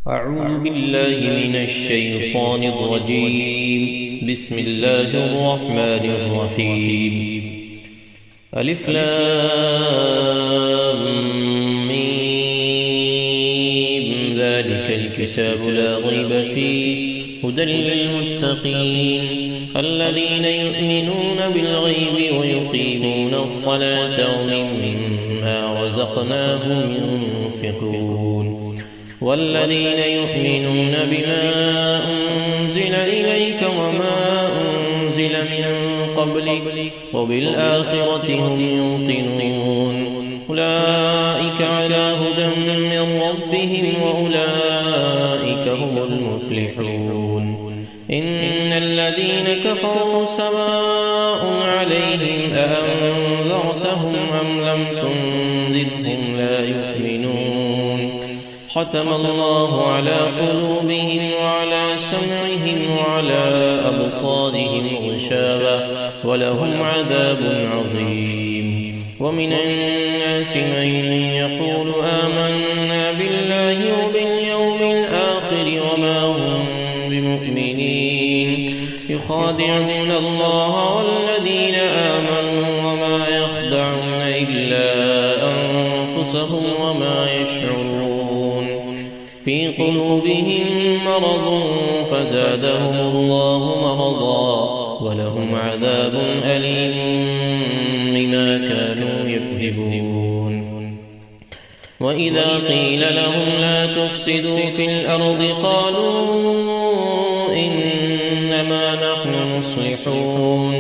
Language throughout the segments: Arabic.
أعوذ بالله من الشيطان الرجيم. بسم الله الرحمن الرحيم. ألف لام ميم. ذلك الكتاب لا ريب فيه هدى للمتقين الذين يؤمنون بالغيب ويقيمون الصلاة ومما رزقناهم ينفقون والذين يؤمنون بما أنزل إليك وما أنزل من قبلك وبالآخرة هم يوقنون أولئك على هدى من ربهم وأولئك هم المفلحون. إن الذين كفروا سواء عليهم أأنذرتهم أم لم تنذرهم لا يؤمنون. ختم الله على قلوبهم وعلى سمعهم وعلى أبصارهم غشاوة ولهم عذاب عظيم. ومن الناس من يقول آمنا بالله وباليوم الآخر وما هم بمؤمنين يخادعون الله والذين آمنوا وما يخدعون إلا أنفسهم وما يشعرون. في قلوبهم مرض فزادهم الله مرضا ولهم عذاب أليم بما كانوا يكذبون. وإذا قيل لهم لا تفسدوا في الأرض قالوا إنما نحن مصلحون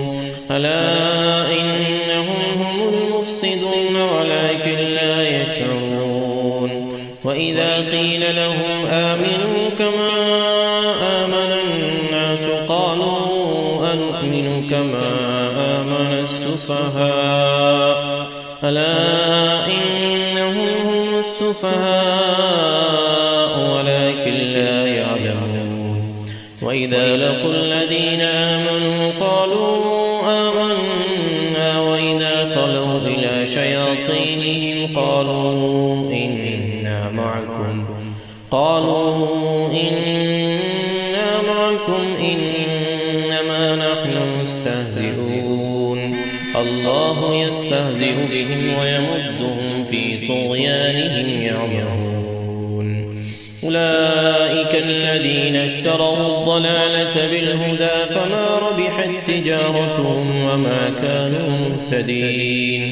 ألا إنهم هم المفسدون ولكن لا يشعرون. وإذا قيل لهم آمنوا كما آمن الناس قالوا أنؤمن كما آمن السفهاء ألا إنهم هم السفهاء ولكن لا يعلمون. وإذا لقوا الذين آمنوا قالوا آمنا وإذا خلوا إلى شياطينهم قالوا إنا معكم إنما نحن مستهزئون. الله يستهزئ بهم ويمدهم في طغيانهم يعمهون. أولئك الذين اشتروا الضلالة بالهدى فما ربحت تجارتهم وما كانوا مهتدين.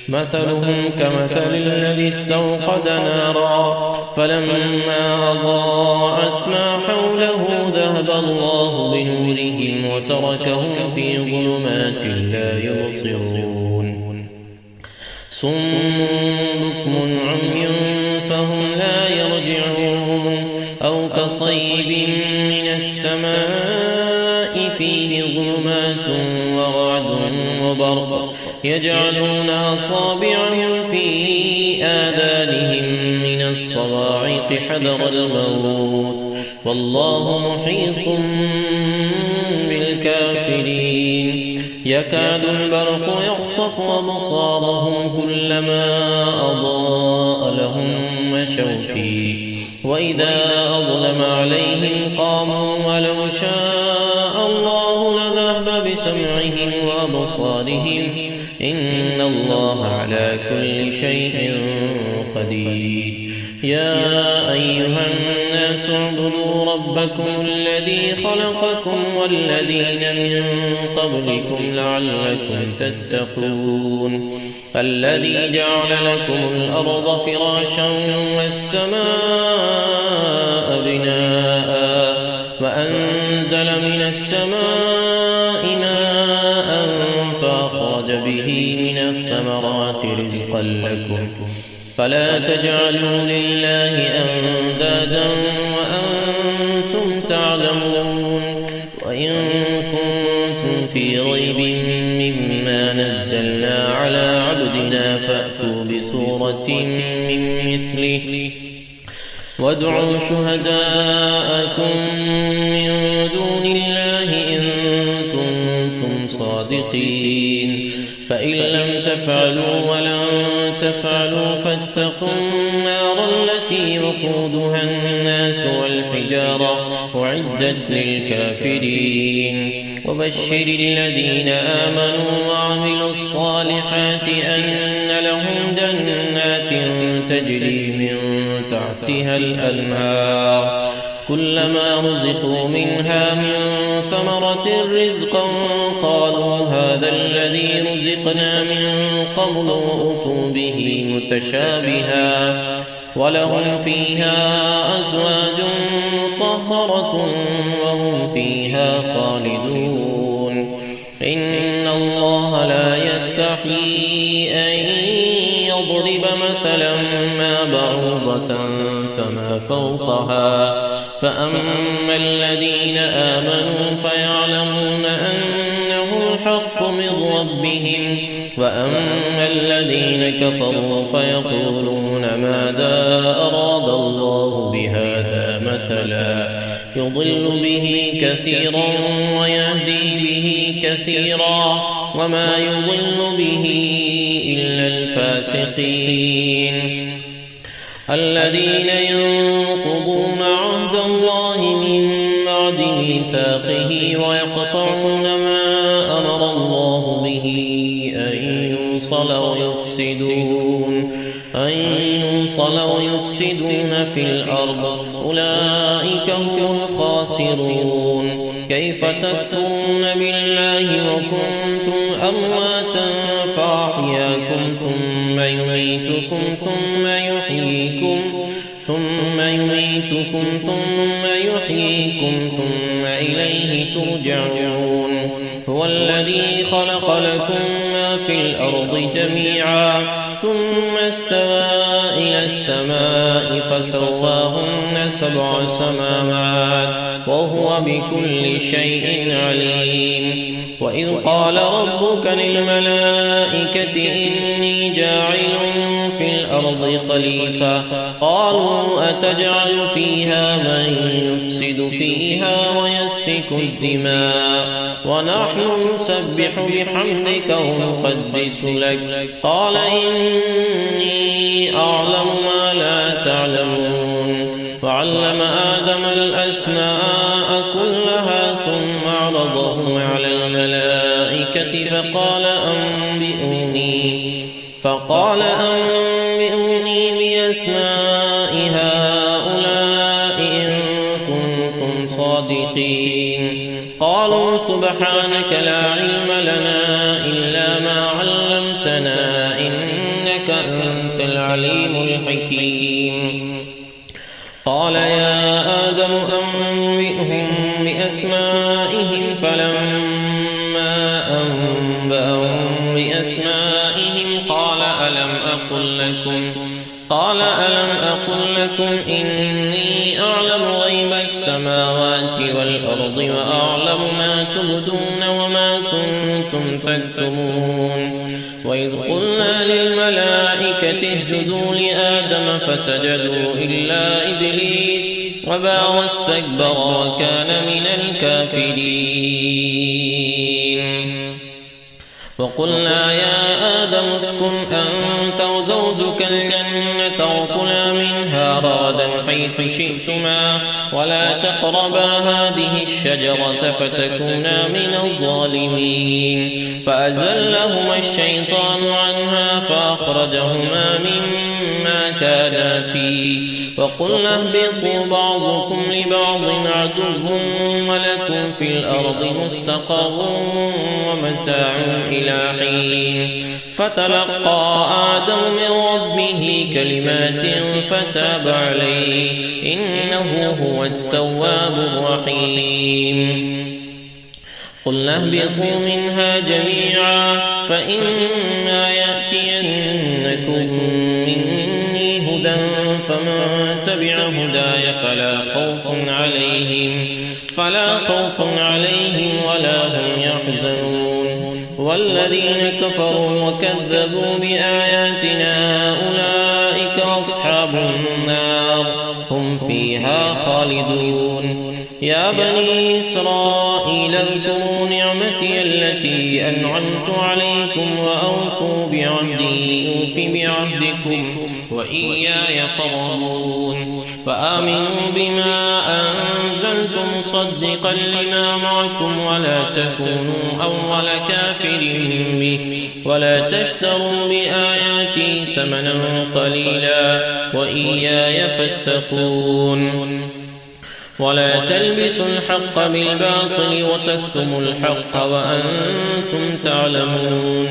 مثلهم كمثل الذي استوقد نارا فلما أضاءت ما حوله ذهب الله بنورهم وتركهم في ظلمات لا يبصرون. صم بكم عمي فهم لا يرجعون. أو كصيب من السماء فيه ظلمات ورعد وبرق يجعلون أصابعهم في آذانهم من الصواعق حذر الموت والله محيط بالكافرين. يكاد البرق يخطف أبصارهم كلما أضاء لهم مشوا فيه وإذا أظلم عليهم قاموا ولو شاء الله لذهب بسمعهم وأبصارهم إن الله على كل شيء قدير. يا أيها الناس اعبدوا ربكم الذي خلقكم والذين من قبلكم لعلكم تتقون. الذي جعل لكم الأرض فراشا والسماء بناء وأنزل من السماء ماء فأخرج به من الثمرات رزقا لكم فلا تجعلوا لله أندادا وأنتم تعلمون. وإن كنتم في ريب مما نزلنا على عبدنا فأتوا بسورة من مثله وادعوا شهداءكم من دون الله إن كنتم صادقين. فإن لم تفعلوا ولن تفعلوا فاتقوا النار التي وقودها الناس والحجارة أعدت للكافرين وبشر الذين آمنوا وعملوا الصالحات أن لهم جنات تجري من تحتها الأنهار كلما رزقوا منها من ثمرة رزقا قالوا هذا الذي رزقنا من قبل وأتوا به متشابها ولهم فيها أزواج مطهرة وهم فيها خالدون إن الله لا يستحيي أن يضرب مثلا ما بعوضة فما فوقها فأما الذين آمنوا فيعلمون أنه الحق من ربهم وأما الذين كفروا فيقولون ماذا أراد الله بهذا مثلا يضل به كثيرا ويهدي به كثيرا وما يضل به إلا الفاسقين الذين ينقضون عهد الله من بعد ميثاقه ويقطعون ما أمر الله به أن يوصل ويفسدون في الأرض أولئك هم الخاسرون كيف تكفرون بالله وكنتم أمواتا فأحياكم ثم يميتكم ثم إليه ترجعون هو الذي خلق لكم ما في الأرض جميعا ثم استوى إلى السماء فسواهن 7 سماوات وهو بكل شيء عليم وإذ قال ربك للملائكة إني جاعل في الأرض خليفة قالوا أتجعل فيها من يفسد فيها ويسفك الدماء ونحن نسبح بحمدك ونقدس لك قال إني أعلم ما لا تعلمون وعلم آدم الأسماء كلها ثم عرضهم على الملائكة فقال أنبئوني بأسماء هؤلاء إن كنتم صادقين قالوا سبحانك لا علم لنا إلا ما علمتنا إنك أنت العليم الحكيم قال يا آدم أنبئهم بأسمائهم فلما أنبأهم بأسمائهم قال ألم أقل لكم إني أعلم غيب السماوات والأرض وأعلم ما تبدون وما كنتم تكتمون وإذ قلنا للملائكة اسجدوا لآدم فسجدوا إلا إبليس وأبى واستكبر وكان من الكافرين وقلنا يا آدم اسكن أنت وزوجك الجنة وكلا منها رغدا حيث شئتما ولا تقربا هذه الشجرة فتكونا من الظالمين فأزلهما الشيطان عنها فأخرجهما مما كانا فيه وقلنا اهبطوا بعضكم لبعض عدو ولكم في الأرض مستقر ومتاع إلى حين فتلقى آدم من ربه كلمات فتاب عليه إنه هو التواب الرحيم قلنا اهبطوا منها جميعا فإما يأتينكم مني هدى فمن تبع هداي فلا خوف عليهم ولا هم يحزنون والذين كفروا وكذبوا بآياتنا أولئك أصحاب النار هم فيها خالدون. يا بني إسرائيل اذكروا نعمتي التي أنعمت عليكم وأوفوا بعهدي أوف بعهدكم وإياي فارهبون. فآمنوا بما أنزلت مصدقا لما معكم ولا تكونوا أول كافر به ولا تشتروا بآياتي ثمنا قليلا وإياي فاتقون. ولا تلبسوا الحق بالباطل وتكتموا الحق وأنتم تعلمون.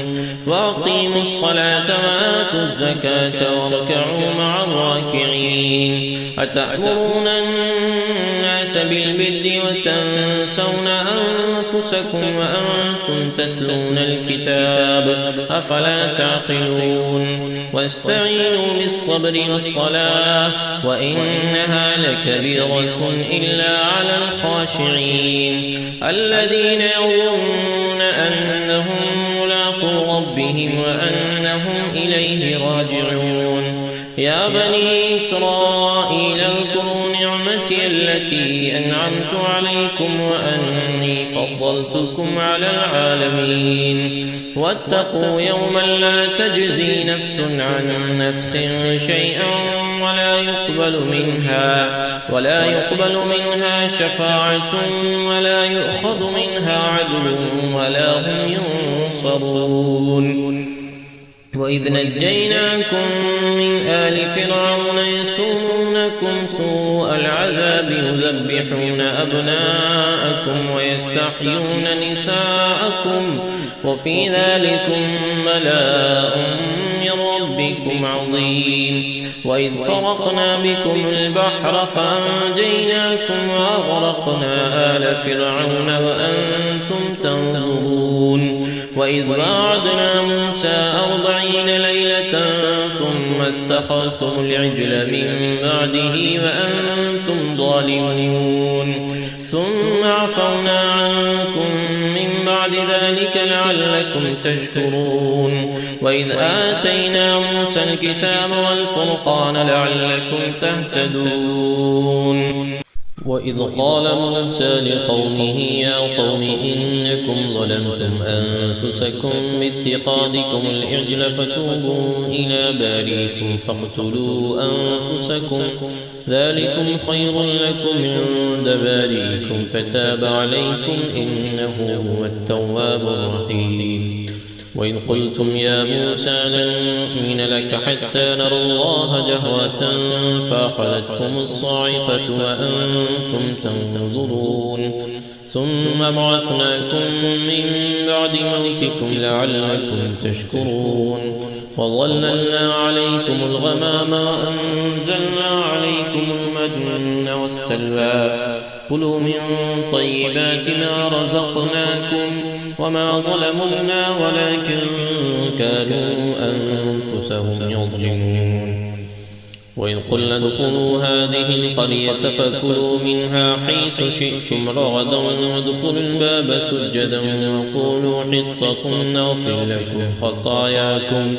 وأقيموا الصلاة وآتوا الزكاة واركعوا مع الراكعين. أتأمرون الناس بالبر وتنسون أنفسكم وأنتم تتلون الكتاب أفلا تعقلون. واستعينوا بالصبر والصلاة وإنها لكبيرة إلا على الخاشعين الذين يظنون أنهم ملاقو ربهم وأنهم إليه راجعون. يا بني إسرائيل اذكروا نعمتي التي أنعمت عليكم وأني فضلتكم على العالمين. واتقوا يوما لا تجزي نفس عن نفس شيئا ولا يقبل منها شفاعة ولا يؤخذ منها عدل ولا هم ينصرون. وإذ نجيناكم من آل فرعون يسومونكم سوء العذاب يذبحون أبناءكم ويستحيون نساءكم وفي ذلكم بلاء من ربكم عظيم. وإذ فرقنا بكم البحر فأنجيناكم وأغرقنا آل فرعون وأنتم تنظرون. وإذ واعدنا موسى 40 ليلة ثم اتخذتم العجل من بعده وأنتم ظالمون. ثم عفونا عنكم من بعد ذلك لعلكم تشكرون. وإذ آتينا موسى الكتاب والفرقان لعلكم تهتدون. وإذ قال موسى لقومه يا قوم إنكم ظلمتم أنفسكم باتخاذكم العجل فتوبوا إلى بارئكم فاقتلوا أنفسكم ذلكم خير لكم عند بارئكم فتاب عليكم إنه هو التواب الرحيم. وإذ قلتم يا موسى لن نؤمن لك حتى نرى الله جهرة فأخذتكم الصاعقة وأنتم تنظرون. ثم بعثناكم من بعد موتكم لعلكم تشكرون. وظللنا عليكم الغمام وأنزلنا عليكم المن والسلوى كلوا من طيبات ما رزقناكم وما ظلمونا ولكن كانوا أنفسهم يظلمون. وإذ قلنا ادخلوا هذه القرية فكلوا منها حيث شئتم رغدا وادخلوا الباب سجدا وقولوا حطة نغفر لكم خطاياكم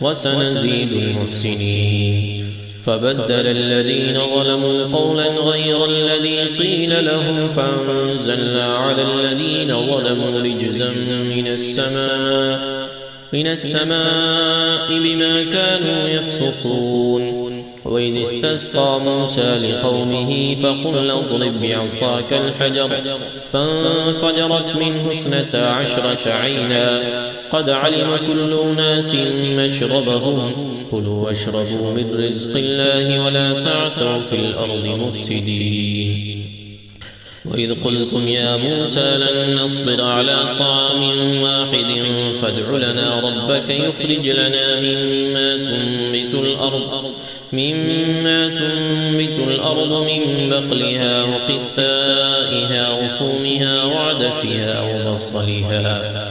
وسنزيد المحسنين. فبدل الذين ظلموا قولا غير الذي قيل لهم فأنزلنا على الذين ظلموا رجزا من السماء بما كانوا يفسقون. وإذ استسقى موسى لقومه فقل اضرب بعصاك الحجر فانفجرت منه 12 عينا قد علم كل أناس مشربهم كلوا واشربوا من رزق الله ولا تعثوا في الأرض مفسدين. وإذ قلتم يا موسى لن نصبر على طعام واحد فادع لنا ربك يخرج لنا مما تنبت الأرض من بقلها وقثائها وفومها وعدسها وبصلها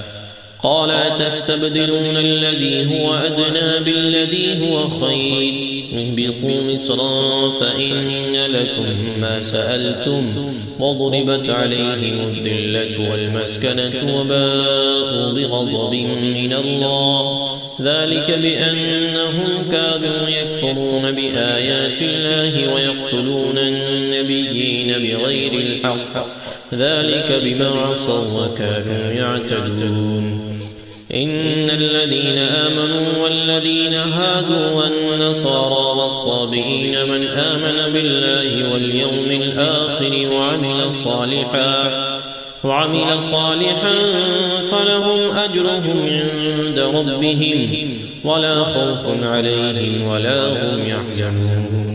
قال أتستبدلون الذي هو أدنى بالذي هو خير اهبطوا مصرا فإن لكم ما سألتم وضربت عليهم الذلة والمسكنة وباءوا بغضب من الله ذلك بأنهم كانوا يكفرون بآيات الله ويقتلون النبيين بغير الحق ذلك بما عصوا وكانوا يعتدون إن الذين آمنوا والذين هادوا والنصارى والصابئين من آمن بالله واليوم الآخر وعمل صالحا فلهم أجرهم عند ربهم ولا خوف عليهم ولا هم يحزنون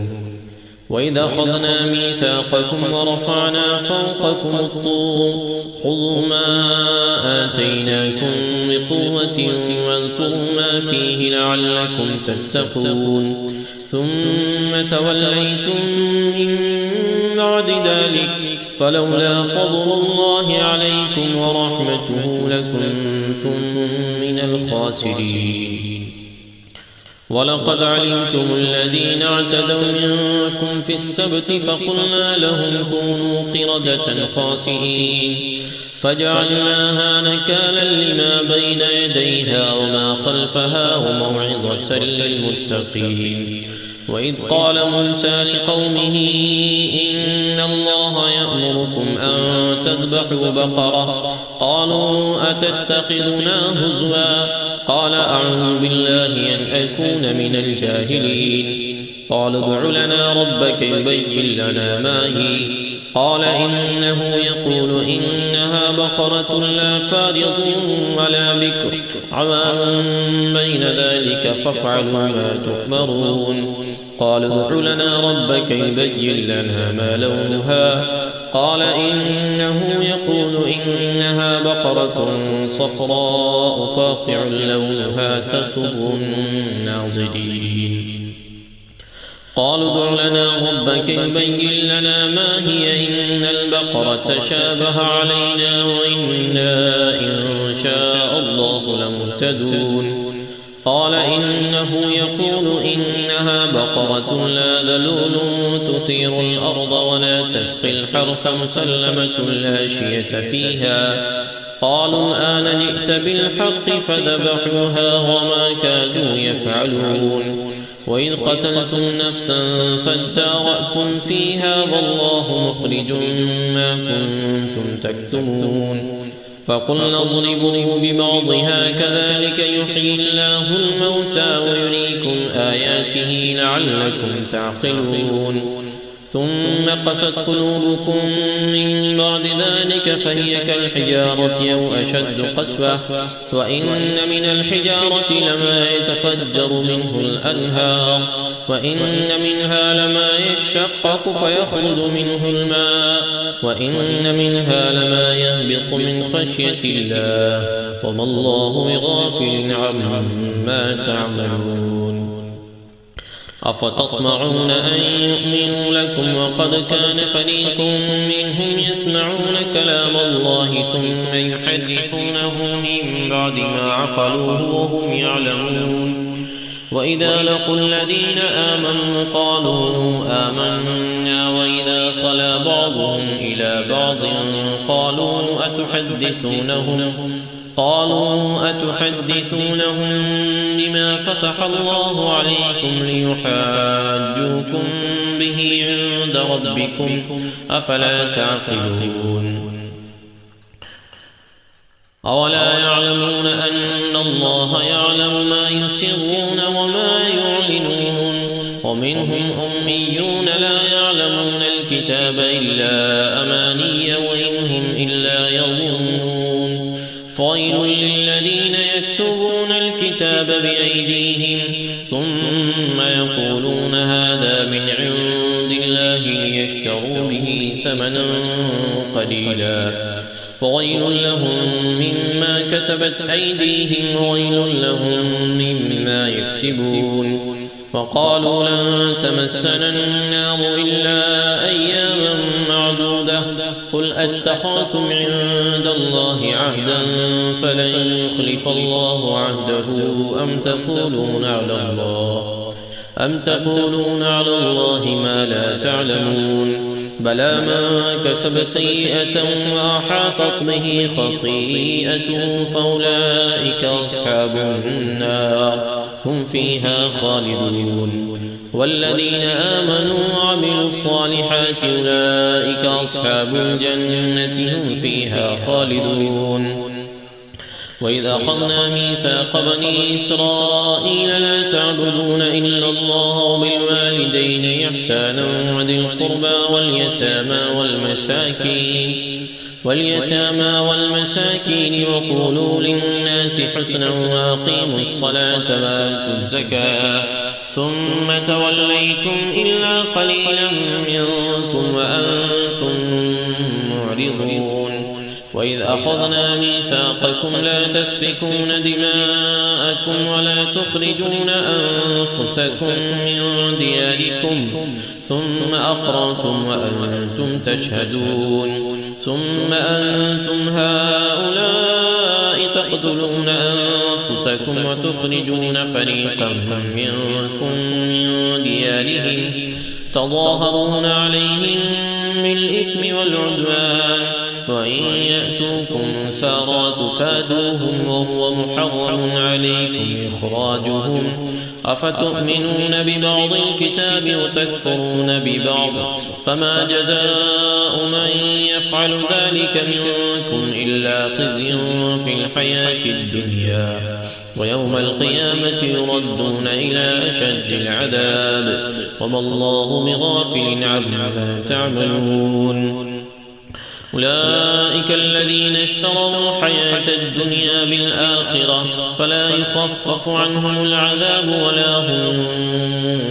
وإذا أخذنا ميثاقكم ورفعنا فوقكم الطور خذوا ما آتيناكم بقوة واذكروا ما فيه لعلكم تتقون ثم توليتم من بعد ذلك فلولا فضل الله عليكم ورحمته لكنتم من الخاسرين ولقد علمتم الذين اعتدوا منكم في السبت فقلنا لهم كونوا قردة خاسئين فجعلناها نكالا لما بين يديها وما خلفها وموعظة للمتقين وإذ قال موسى لقومه إن الله يأمركم أن تذبحوا بقرة قالوا أتتخذنا هزوا قال أعوذ بالله أن أكون من الجاهلين قال ادع لنا ربك يبين لنا ما هي قال إنه يقول إنها بقرة لا فارض ولا بكر عوام بين ذلك فافعلوا ما تؤمرون قال ادع لنا ربك يبين لنا ما لونها قال إنه يقول إنها بقرة صفراء فاقع لونها تسر الناظرين قالوا ادع لنا ربك يبين لنا ما هي إن البقرة شابه علينا وإنا إن شاء الله لمهتدون قال إنه يقول إنها بقرة لا ذلول تثير الأرض ولا تسقي الحرث مسلمة لا شية فيها قالوا الآن جئت بالحق فذبحوها وما كادوا يفعلون وإذ قتلتم نفسا فادارأتم فيها والله مخرج ما كنتم تكتمون فقلنا اضربوه ببعضها كذلك يحيي الله الموتى ويريكم آياته لعلكم تعقلون ثم قست قلوبكم من بعد ذلك فهي كالحجارة أو أشد قسوة وإن من الحجارة لما يتفجر منه الأنهار وإن منها لما يشقق فيخرج منه الماء وإن منها لما يهبط من خشية الله وما الله بغافل عما تعملون أفتطمعون أن يؤمنوا لكم وقد كان فريق منهم يسمعون كلام الله ثم يحرفونه من بعد ما عقلوه وهم يعلمون وإذا لقوا الذين آمنوا قالوا آمنا وإذا خلا بعضهم إلى بعض قالوا أتحدثونهم بما فتح الله عليكم ليحاجوكم به عند ربكم أفلا تعقلون أولا يعلمون أن الله يعلم ما يسرون وما يعلنون ومنهم أميون لا يعلمون الكتاب إلا أماني وإن هم إلا يظنون فويل للذين يكتبون الكتاب بأيديهم ثم يقولون هذا من عند الله ليشتروا به ثمنا قليلا فويل لهم مما كتبت أيديهم وويل لهم مما يكسبون وقالوا لن تمسنا النار إلا أياما معدودة قل أتخذتم عند الله عهدا فلن يخلف الله عهده أم تقولون على الله ما لا تعلمون بلى من كسب سيئة وأحاطت به خطيئته فأولئك أصحاب النار هم فيها خالدون والذين آمنوا وعملوا الصالحات أولئك أصحاب الجنة هم فيها خالدون وإذ أخذنا ميثاق بني إسرائيل لا تعبدون إلا الله وبالوالدين إحسانا وذي القربى واليتامى والمساكين وقولوا للناس حسنا وأقيموا الصلاة وآتوا الزكاة ثم توليتم إلا قليلا منكم وأنتم معرضون وإذ أخذنا ميثاقكم لا تسفكون دماءكم ولا تخرجون أنفسكم من دياركم ثم أقررتم وأنتم تشهدون ثم أنتم هؤلاء تقتلون أنفسكم وتخرجون فريقا منكم من ديارهم تظاهرون عليهم بالإثم والعدوان وإن يأتوكم سارى تفادوهم وهو محرم عليكم إخراجهم أفتؤمنون ببعض الكتاب وتكفرون ببعض فما جزاء من يفعل ذلك منكم إلا خزي في الحياة الدنيا ويوم القيامة يردون إلى أشد العذاب وما الله بغافل عما تعملون أولئك الذين اشتروا الحياة الدنيا بالآخرة فلا يخفف عنهم العذاب ولا هم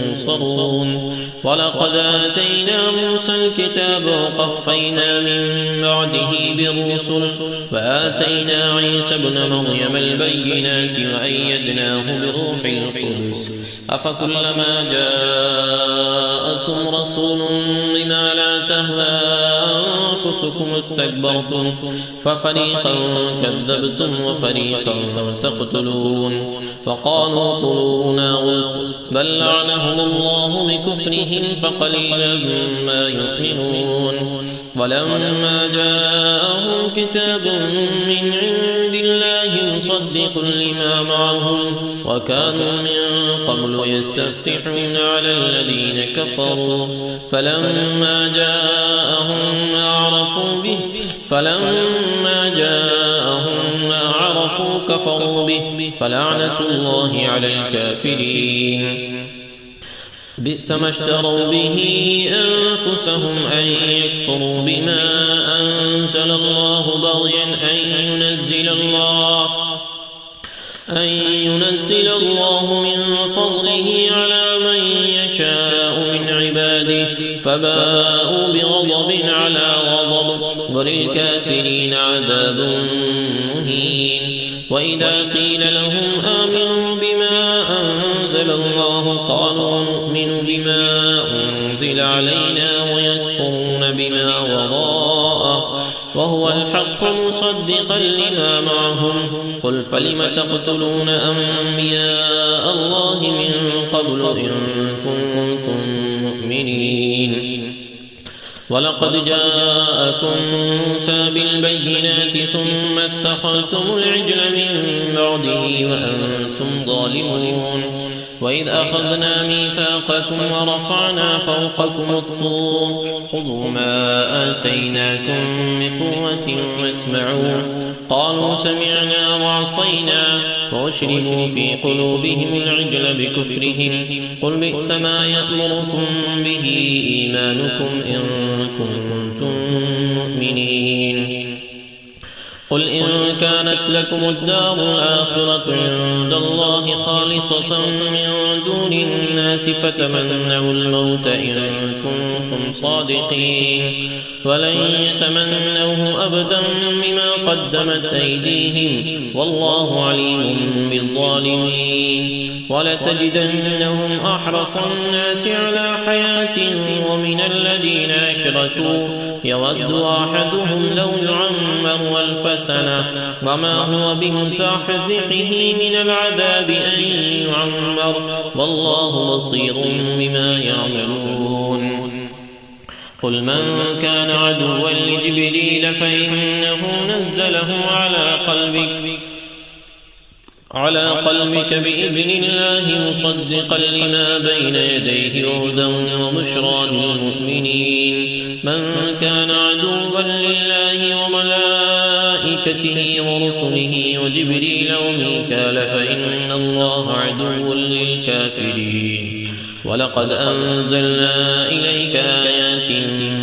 ينصرون ولقد آتينا موسى الكتاب وقفينا من بعده بالرسل وآتينا عيسى ابن مريم البينات وأيدناه بروح القدس أفكلما جاءكم رسول بما لا تهوى أنفسكم استكبرتم ففريقا كذبتم وفريقا تقتلون فقالوا قلوبنا غلف بل لعنهم الله بكفرهم فقليلا ما يؤمنون ولما جاءهم كتاب من عند الله مصدق لما معهم وكانوا من قبل يستفتحون على الذين كفروا فلما جاءهم ما عرفوا كفروا به فلعنة الله على الكافرين بئس ما اشتروا به أنفسهم أن يكفروا بما أنزل الله بغيا أن ينزل الله من فضله على من يشاء من عباده فباءوا بغضب على غضب وللكافرين عذاب مهين وإذا قيل لهم آمنوا بما أنزل الله قالوا نؤمن بما أنزل علينا ويكفرون بما وراءه وهو الحق مصدقا لما معهم قل فلم تقتلون أنبياء الله من قبل إن كنتم مؤمنين ولقد جاءكم موسى بالبينات ثم اتخذتم العجل من بعده وأنتم ظالمون وإذ أخذنا ميثاقكم ورفعنا فوقكم الطور خذوا ما آتيناكم بقوة واسمعوا قالوا سمعنا وعصينا وأشربوا في قلوبهم العجل بكفرهم قل بئس ما يأمركم به إيمانكم إن كنتم مؤمنين قل إن كانت لكم الدار الآخرة عند الله خالصة من دون الناس فتمنوا الموت إن كنتم صادقين ولن يتمنوه أبدا بما قدمت أيديهم والله عليم بالظالمين ولتجدنهم أحرص الناس على حياة ومن الذين أشركوا يود أحدهم لو يعمر 1000 سنة وما هو بمزحزحه من العذاب أن يعمر والله بصير بما يعملون قل من كان عدوا لجبريل فإنه نزله على قلبك بإذن الله مصدقا لما بين يديه وهدى وبشرى للمؤمنين من كان عدوا لله وملائكته ورسله وجبريل وميكال فإن الله عدو للكافرين ولقد أنزلنا إليك آيات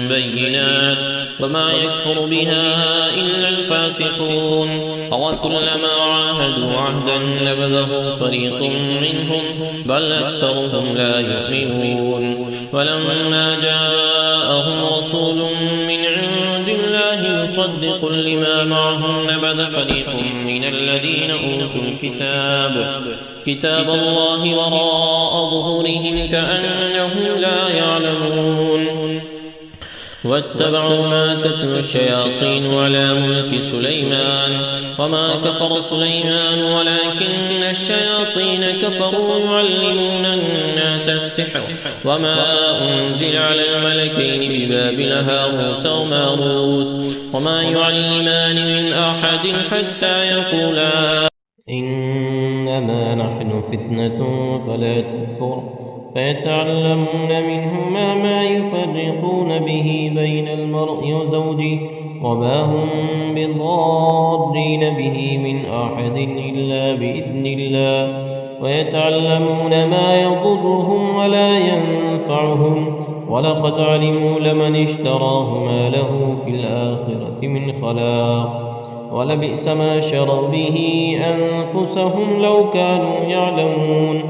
بينات وما يكفر بها إلا الفاسقون أوكلما عاهدوا عهدا نبذه فريق منهم بل أكثرهم لا يؤمنون ولما جاءهم رسول من عند الله مصدق لما معهم نبذ فريق من الذين أوتوا كتاب الله وراء ظهورهم كأنهم لا يعلمون واتبعوا ما تتلو الشياطين على ملك سليمان وما كفر سليمان ولكن الشياطين كفروا يعلمون الناس السحر وما أنزل على الملكين ببابل هاروت وماروت وما يعلمان من أحد حتى يقولا إنما نحن فتنة فلا تكفر فيتعلمون منهما ما يفرقون به بين المرء وزوجه وما هم بضارين به من أحد إلا بإذن الله ويتعلمون ما يضرهم ولا ينفعهم ولقد علموا لمن اشتراه ما له في الآخرة من خلاق ولبئس ما شروا به أنفسهم لو كانوا يعلمون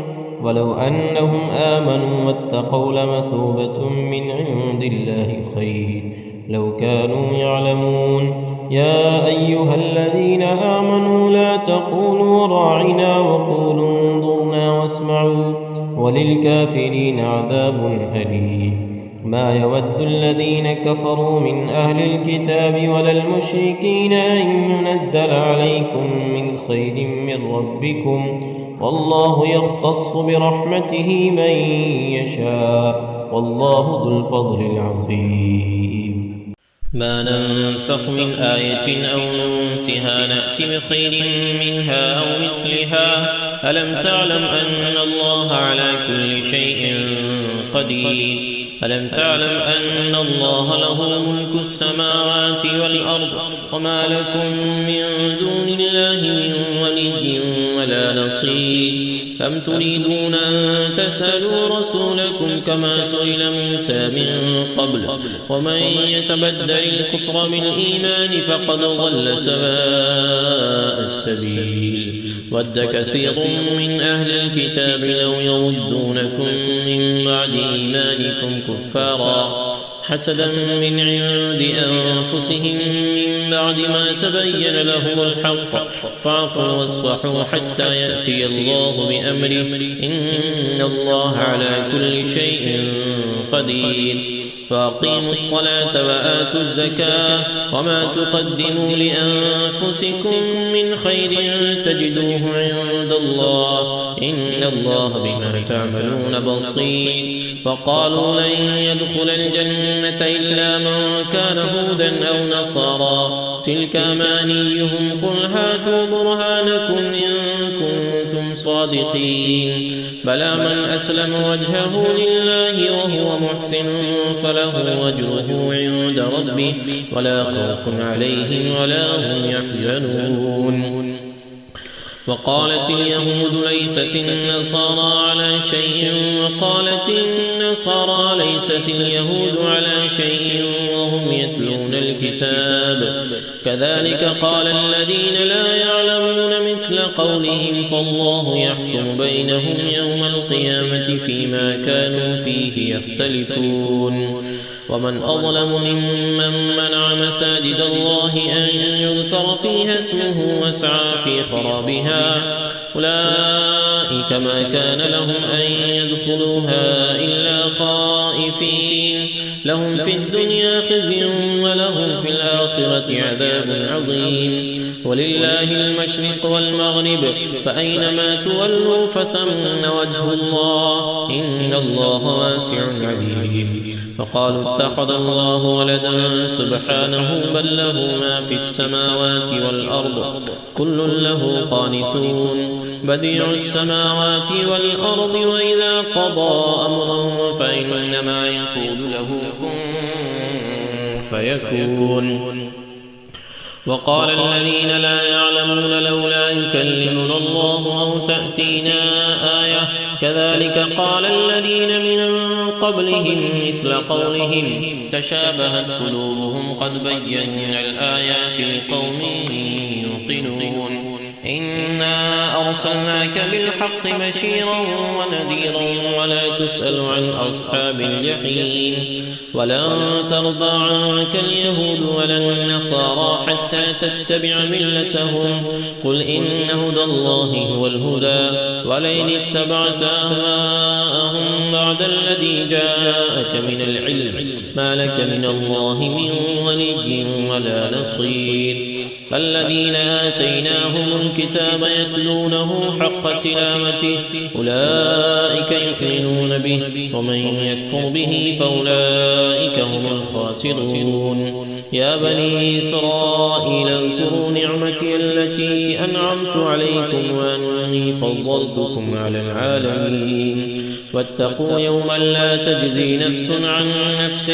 ولو أنهم آمنوا واتقوا لمثوبة من عند الله خير لو كانوا يعلمون يا أيها الذين آمنوا لا تقولوا راعنا وقولوا انظرنا واسمعوا وللكافرين عذاب أليم ما يود الذين كفروا من أهل الكتاب ولا المشركين أن ينزل عليكم من خير من ربكم والله يختص برحمته من يشاء والله ذو الفضل العظيم ما ننسخ من آية أو ننسها نأت بخير منها أو مثلها ألم تعلم أن الله على كل شيء قدير ألم تعلم أن الله له ملك السماوات والأرض وما لكم من دون الله من ولي ولا نصير أم تريدون أن تسألوا رسولكم كما سئل موسى من قبل ومن يتبدل الكفر بالإيمان فقد ضل سواء السبيل ود كثير من أهل الكتاب لو يردونكم من بعد إيمانكم كفارا حسدا من عند أنفسهم من بعد ما تبين لهم الحق فاعفوا واصفحوا حتى يأتي الله بأمره إن الله على كل شيء قدير فأقيموا الصلاة وآتوا الزكاة وما تقدموا لأنفسكم من خير تجدوه عند الله إن الله بما تعملون بصير فقالوا لن يدخل الجنة إلا من كان هودا أو نصارى تلك أمانيهم قل هاتوا برهانكم إن كنتم صادقين بلى من أسلم وجهه لله وهو محسن فله أجره عند ربه ولا خوف عليهم ولا هم يحزنون وقالت اليهود ليست النصارى على شيء وقالت النصارى ليست اليهود على شيء وهم يتلون الكتاب كذلك قال الذين لا يعلمون مثل قولهم فالله يحكم بينهم يوم القيامة فيما كانوا فيه يختلفون ومن أظلم ممن منع مساجد الله أن يذكر فيها اسمه وسعى في خرابها أولئك ما كان لهم أن يدخلوها إلا خائفين لهم في الدنيا خزي ولهم في الآخرة عذاب عظيم. ولله المشرق والمغرب فأينما تولوا فثم وجه الله إن الله واسع عليم. فقالوا اتخذ الله ولدا سبحانه بل له ما في السماوات والأرض كل له قانتون بديع السماوات والأرض وإذا قضى أمرا فإنما يقول له كن فيكون. وقال الذين لا يعلمون لولا يكلمنا الله أو تأتينا آية كذلك قال الذين من قبلهم مثل قولهم تشابهت قلوبهم قد بينا الآيات لقوم يوقنون. إنا أرسلناك بالحق بشيرا ونذيرا ولا تسأل عن أصحاب الجحيم. ولن ترضى عنك اليهود ولا النصارى حتى تتبع ملتهم قل إن هدى الله هو الهدى ولئن اتبعت أهواءهم بعد الذي جاءك من العلم ما لك من الله من ولي ولا نصير. فالذين آتيناهم الكتاب يتلونه حق تلاوته أولئك يؤمنون به ومن يكفر به فأولئك هم الخاسرون. يا بني إسرائيل اذكروا نعمتي التي أنعمت عليكم وأني فضلتكم على العالمين. واتقوا يوما لا تجزي نفس عن نفس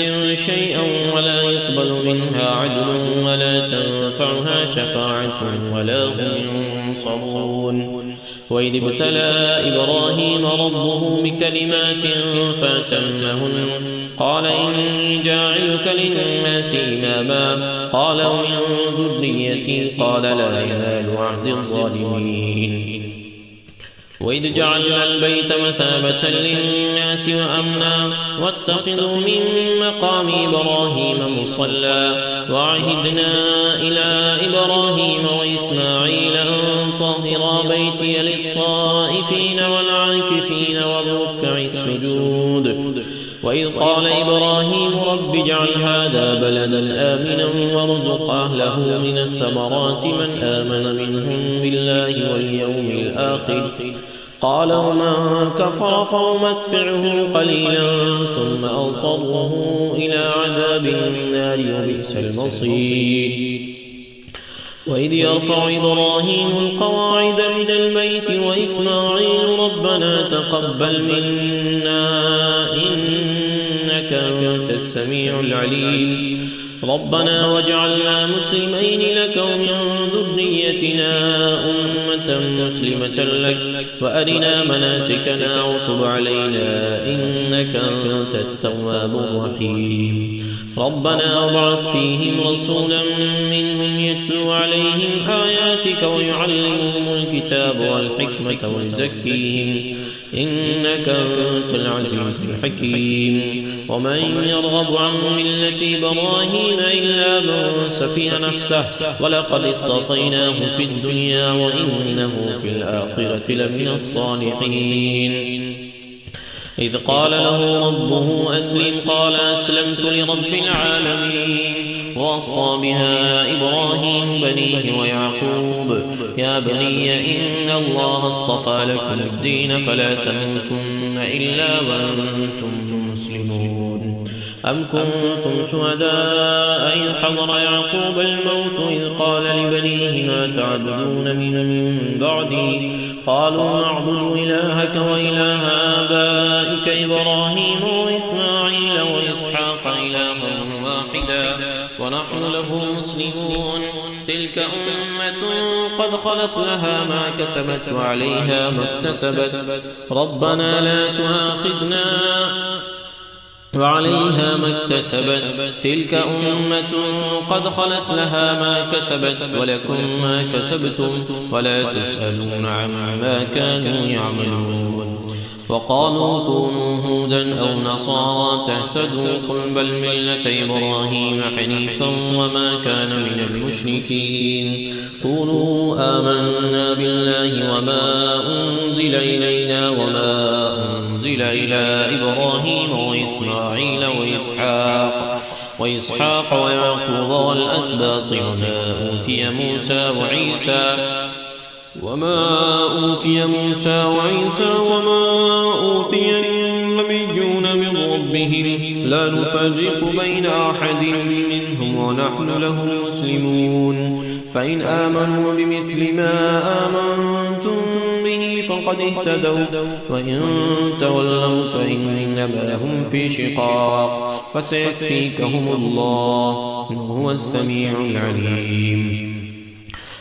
شيئا ولا يقبل منها عدل ولا تنفعها شفاعة ولا هم ينصرون. وإذ ابتلى إبراهيم ربه بكلمات فأتمهن قال إني جاعلك للناس إماما قال ومن ذريتي قال لا ينال عهد الظالمين. وإذ جعلنا البيت مثابة للناس وأمنا واتخذوا من مقام إبراهيم مصلى وعهدنا إلى إبراهيم وإسماعيل أن طهرا بيتي للطائفين والعاكفين والركع السجود. وإذ قال إبراهيم رب اجعل هذا بلدا آمنا وارزق أهله من الثمرات من آمن منهم بالله واليوم الآخر قال ومن كفر فأمتعه قليلا ثم أضطره إلى عذاب النار وبئس المصير. وإذ يرفع إبراهيم القواعد من البيت وإسماعيل ربنا تقبل منا إنك أنت السميع العليم ربنا واجعلنا مسلمين لك ومن ذريتنا أمة مسلمة لك وأرنا مناسكنا وتب علينا إنك أنت التواب الرحيم. ربنا وابعث فيهم رسولا منهم يتلو عليهم آياتك ويعلمهم الكتاب والحكمة ويزكيهم إنك أنت العزيز الحكيم. ومن يرغب عن ملة إبراهيم إلا من سفه نفسه ولقد اصطفيناه في الدنيا وإنه في الآخرة لمن الصالحين. إذ قال له ربه أسلم قال أسلمت لرب العالمين. ووصى بها إبراهيم بنيه ويعقوب يا بني إن الله اصطفى لكم الدين فلا تموتن إلا وأنتم مسلمون. أم كنتم شهداء إذ حضر يعقوب الموت إذ قال لبنيه ما تعبدون من بعدي قالوا نعبد إلهك وإله آبائك إبراهيم وإسماعيل وإسحاق إلها واحدا ونحن له مسلمون. تلك أمة قد خلت لها ما كسبت وعليها ما اكتسبت ربنا لا تؤاخذنا وعليها ما اكتسبت. تلك أمة قد خلت لها ما كسبت ولكم ما كسبتم ولا تسألون عما كانوا يعملون. وقالوا كونوا هودا أو نصارى تهتدوا قل بل ملة إبراهيم حنيفا وما كان من المشركين. قولوا آمنا بالله وما أنزل إلينا وما أنزل إلى إبراهيم وإسماعيل وإسحاق وإسحاق ويعقوب والأسباط وما أوتي موسى وعيسى وما أوتي النبيون من ربهم لا نفرق بين أحد منهم ونحن له مسلمون فإن آمنوا بمثل ما آمنتم به فقد اهتدوا وإن تولوا فإنما هم في شقاق فسيكفيكهم الله وهو السميع العليم.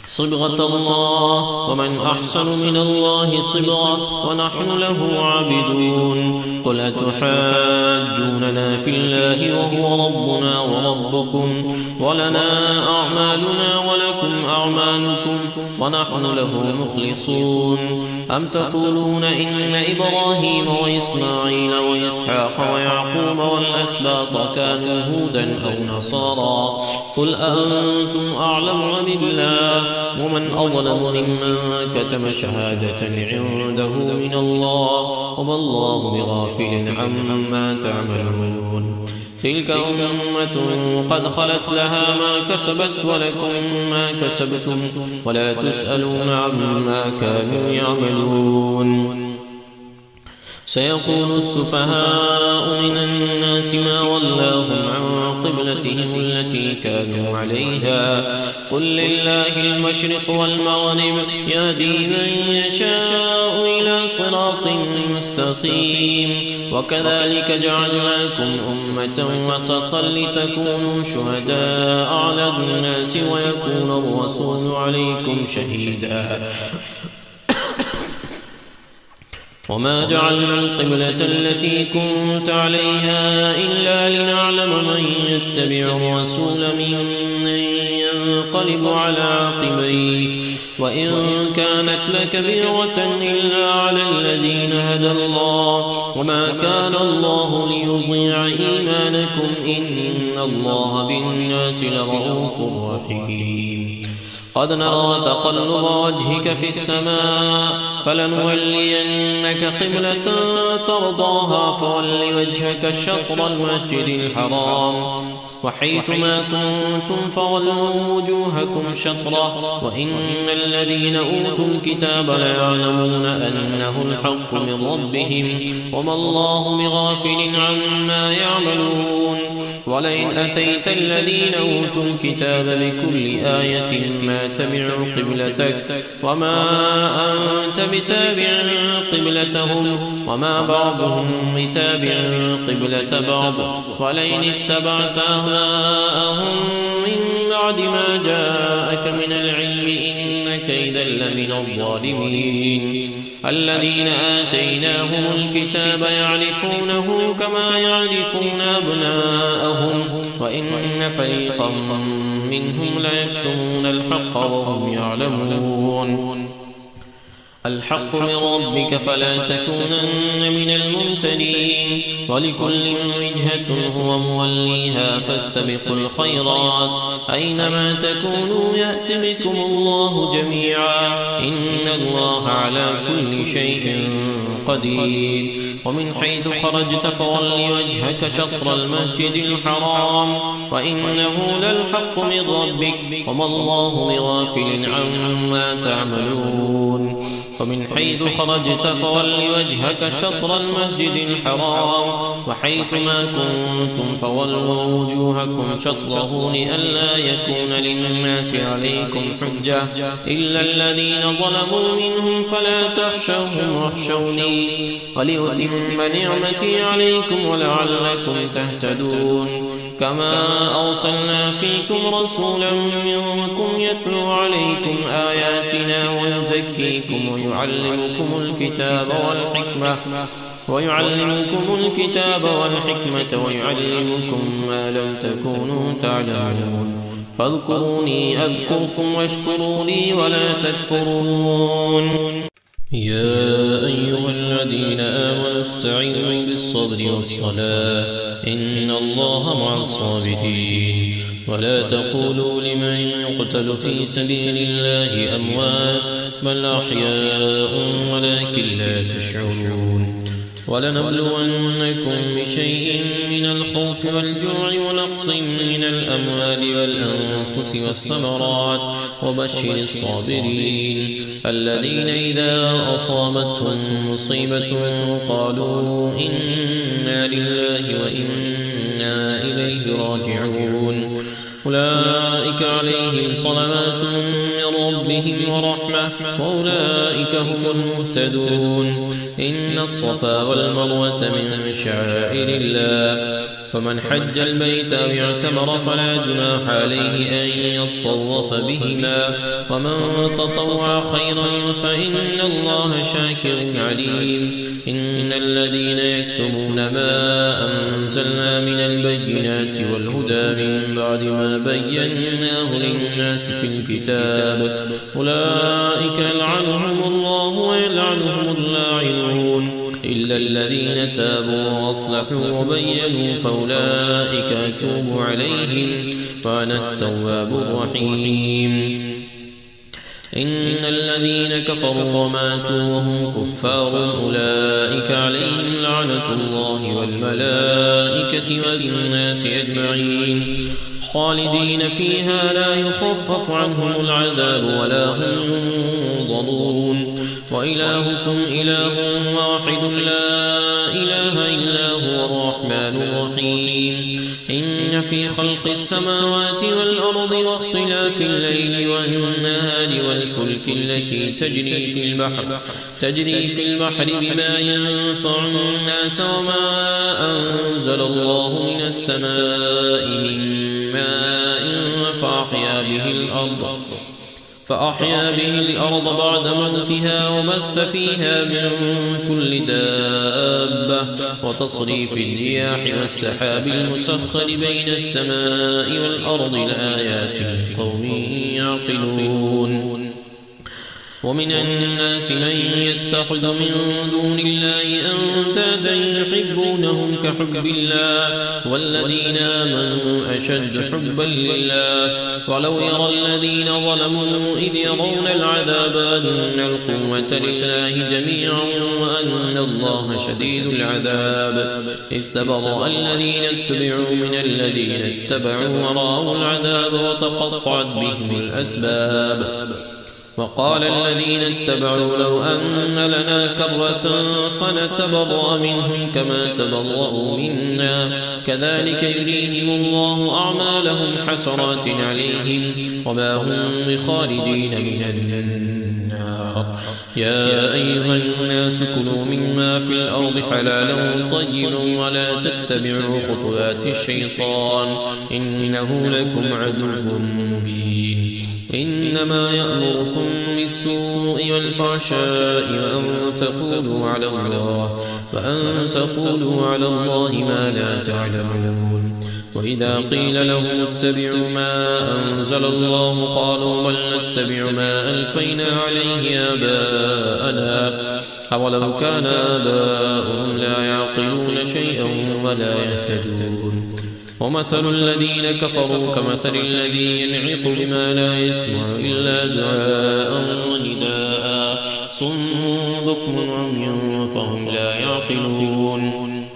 صبغة الله ومن أحسن من الله صبغة ونحن له عابدون. قل أتحاجوننا في الله وهو ربنا وربكم ولنا أعمالنا ولكم أعمالكم ونحن له مخلصون. أم تقولون إن إبراهيم وإسماعيل وإسحاق ويعقوب والأسباط كانوا هودا أو نصارى قل أنتم أعلم أم الله ومن أظلم ممن كتم شهادة عنده من الله وما الله بغافل عما تعملون. تلك أمة قد خلت لها ما كسبت ولكم ما كسبتم ولا تسألون عما كانوا يعملون. سيقول السفهاء من الناس ما ولاهم عن قبلتهم التي كانوا عليها قل لله المشرق والمغرب يهدي من يشاء إلى صراط مستقيم. وكذلك جعلناكم أمة وسطا لتكونوا شهداء على الناس ويكون الرسول عليكم شهيدا. وما جعلنا القبلة التي كنت عليها إلا لنعلم من يتبع الرسول ممن ينقلب على عقبيه وإن كانت لكبيرة إلا على الذين هدى الله وما كان الله ليضيع إيمانكم إن الله بالناس لرؤوف رحيم. قد نرى تقلب وجهك في السماء فلنولينك قبلة ترضاها فول وجهك شطر المسجد الحرام وحيث ما كنتم فولوا وجوهكم شطره وإن الذين أوتوا الكتاب ليعلمون أنه الحق من ربهم وما الله بغافل عما يعملون. ولئن أتيت الذين أوتوا الكتاب بكل آية ما تبعوا قبلتك وما أنت بتابع قبلتهم وما بعضهم بتابع قبلة بعض ولئن اتبعت أهواءهم من بعد ما جاءك من العلم إنك إذا لمن الظالمين. الذين آتيناهم الكتاب يعرفونه كما يعرفون أبناءهم وإن فريقا منهم ليكتمون الحق وهم يعلمون. الحق من ربك فلا تكونن من الممتنين ولكل وجهة هو موليها فاستبقوا الخيرات أينما تكونوا يأت بكم الله جميعا إن الله على كل شيء قدير. ومن حيث خرجت فول وجهك شطر المسجد الحرام وإنه للحق من ربك وما الله بغافل عما تعملون. ومن حيث خرجت فول وجهك شطر المسجد الحرام وحيث ما كنتم فولوا وجوهكم شطره لئلا يكون للناس عليكم حجة إلا الذين ظلموا منهم فلا تخشوهم واخشوني ولأتم نعمتي عليكم ولعلكم تهتدون. كما أرسلنا فيكم رسولا منكم يتلو عليكم آياتنا ويزكيكم ويعلمكم الكتاب والحكمة ويعلمكم ما لم تكونوا تعلمون. فاذكروني أذكركم واشكروا لي ولا تكفرون. يا أيها الذين آمنوا استعينوا بالصبر والصلاة إن الله مع الصابرين. ولا تقولوا لمن يقتل في سبيل الله أموات بل أحياء ولكن لا تشعرون. ولنبلونكم بشيء من الخوف والجوع ونقص من الأموال والأنفس والثمرات وبشر الصابرين الذين إذا أصابتهم مصيبة قالوا إنا لله وإنا إليه راجعون أولئك عليهم صلوات من ربهم ورحمة وأولئك هم المهتدون إن الصفا والمروة من شعائر الله فمن حج البيت أو اعتمر فلا جناح عليه أن يطوف بهما ومن تطوع خيرا فإن الله شاكر عليم إن الذين يكتمون ما أنزلنا من البينات والهدى من بعد ما بيناه للناس في الكتاب أولئك يلعنهم الله ويلعنهم اللاعنون إلا الذين تابوا وأصلحوا وبينوا فأولئك أتوب عليهم وأنا التواب الرحيم إن الذين كفروا وماتوا وهم كفار أولئك عليهم لعنة الله والملائكة والناس أجمعين خالدين فيها لا يخفف عنهم العذاب ولا هم ينظرون وإلهكم إله واحد لا إله إلا هو الرحمن الرحيم إن في خلق السماوات والأرض واختلاف الليل والنهار والفلك التي تجري في البحر بما ينفع الناس وما أنزل الله من السماء من ماء فأحيا به الأرض بعد موتها وبث فيها من كل دابة وتصريف الرياح والسحاب المسخر بين السماء والأرض لآيات لقوم يعقلون ومن الناس من يتخذ من دون الله أندادا يحبونهم كحب الله والذين آمنوا أشد حبا لله ولو يرى الذين ظلموا إذ يرون العذاب أن القوة لله جميعا وأن الله شديد العذاب استبرأ الذين اتبعوا من الذين اتبعوا ورأوا العذاب وتقطعت بهم الأسباب وقال الذين اتبعوا لو أن لنا كرة فنتبرأ منهم كما تبرأوا منا كذلك يريهم الله أعمالهم حسرات عليهم وما هم بخالدين من النار يا أيها الناس كلوا مما في الأرض حلالا طيبا ولا تتبعوا خطوات الشيطان إنه لكم عدو مبين إنما يأمركم بالسوء والفحشاء وأن تقولوا على الله ما لا تعلمون وإذا قيل لهم اتبعوا ما أنزل الله قالوا بل نتبع ما ألفينا عليه آباءنا أولو كان آباؤهم لا يعقلون شيئا ولا يهتدون ومثل الذين كفروا كمثل الذي ينعق بما لا يسمع إلا دعاء ونداء صم بكم عمي فهم لا يعقلون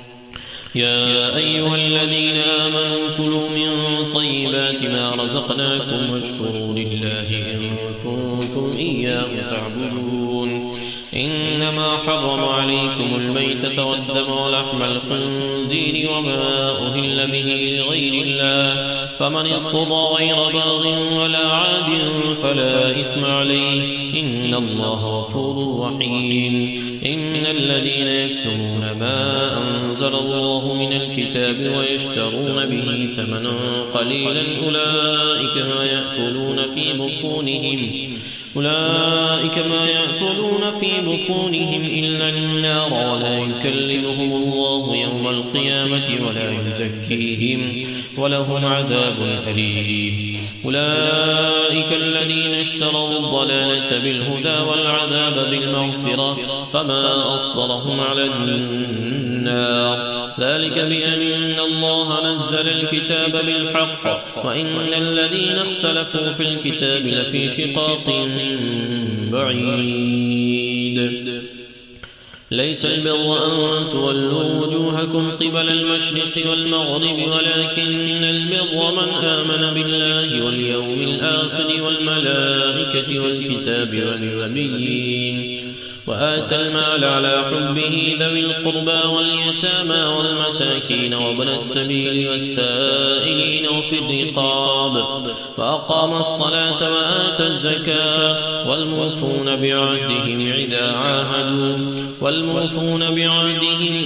يا أيها الذين آمنوا كلوا من طيبات ما رزقناكم واشكروا لله إن كنتم إياه تعبدون إنما حرم عليكم الميتة والدم ولحم الخنزير وما أهل به لغير الله فمن اضطر غير باغ ولا عاد فلا إثم عليه إن الله غفور رحيم إن الذين يكتمون ما أنزل الله من الكتاب ويشترون به ثمنا قليلا أولئك ما يأكلون في بطونهم إلا النار ولا يكلمهم الله يوم القيامة ولا يزكيهم ولهم عذاب أليم أولئك الذين اشتروا الضلالة بالهدى والعذاب بالمغفرة فما أصبرهم على النار ذلك بأن الله نزل الكتاب بالحق وإن الذين اختلفوا في الكتاب لفي شقاق بعيد ليس البر أن تولوا وجوهكم قبل المشرق والمغرب ولكن البر من آمن بالله واليوم الآخر والملائكة والكتاب والنبيين وآتى المال على حبه ذوي القربى واليتامى والمساكين وابن السبيل والسائلين وفي الرقاب فأقام الصلاة وآتى الزكاة والموفون بعهدهم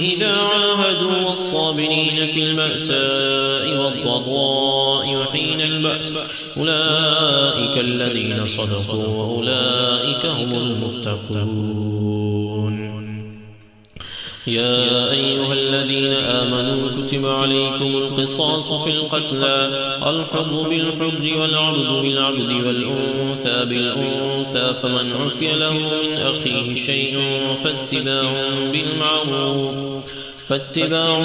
إذا عاهدوا والصابرين في البأساء والضراء وحين البأس أولئك الذين صدقوا وأولئك هم المتقون. يا أيها الذين آمنوا كتب عليكم القصاص في القتلى الحر بالحر والعبد بالعبد والأنثى بالأنثى فمن عفي له من أخيه شيء فاتباع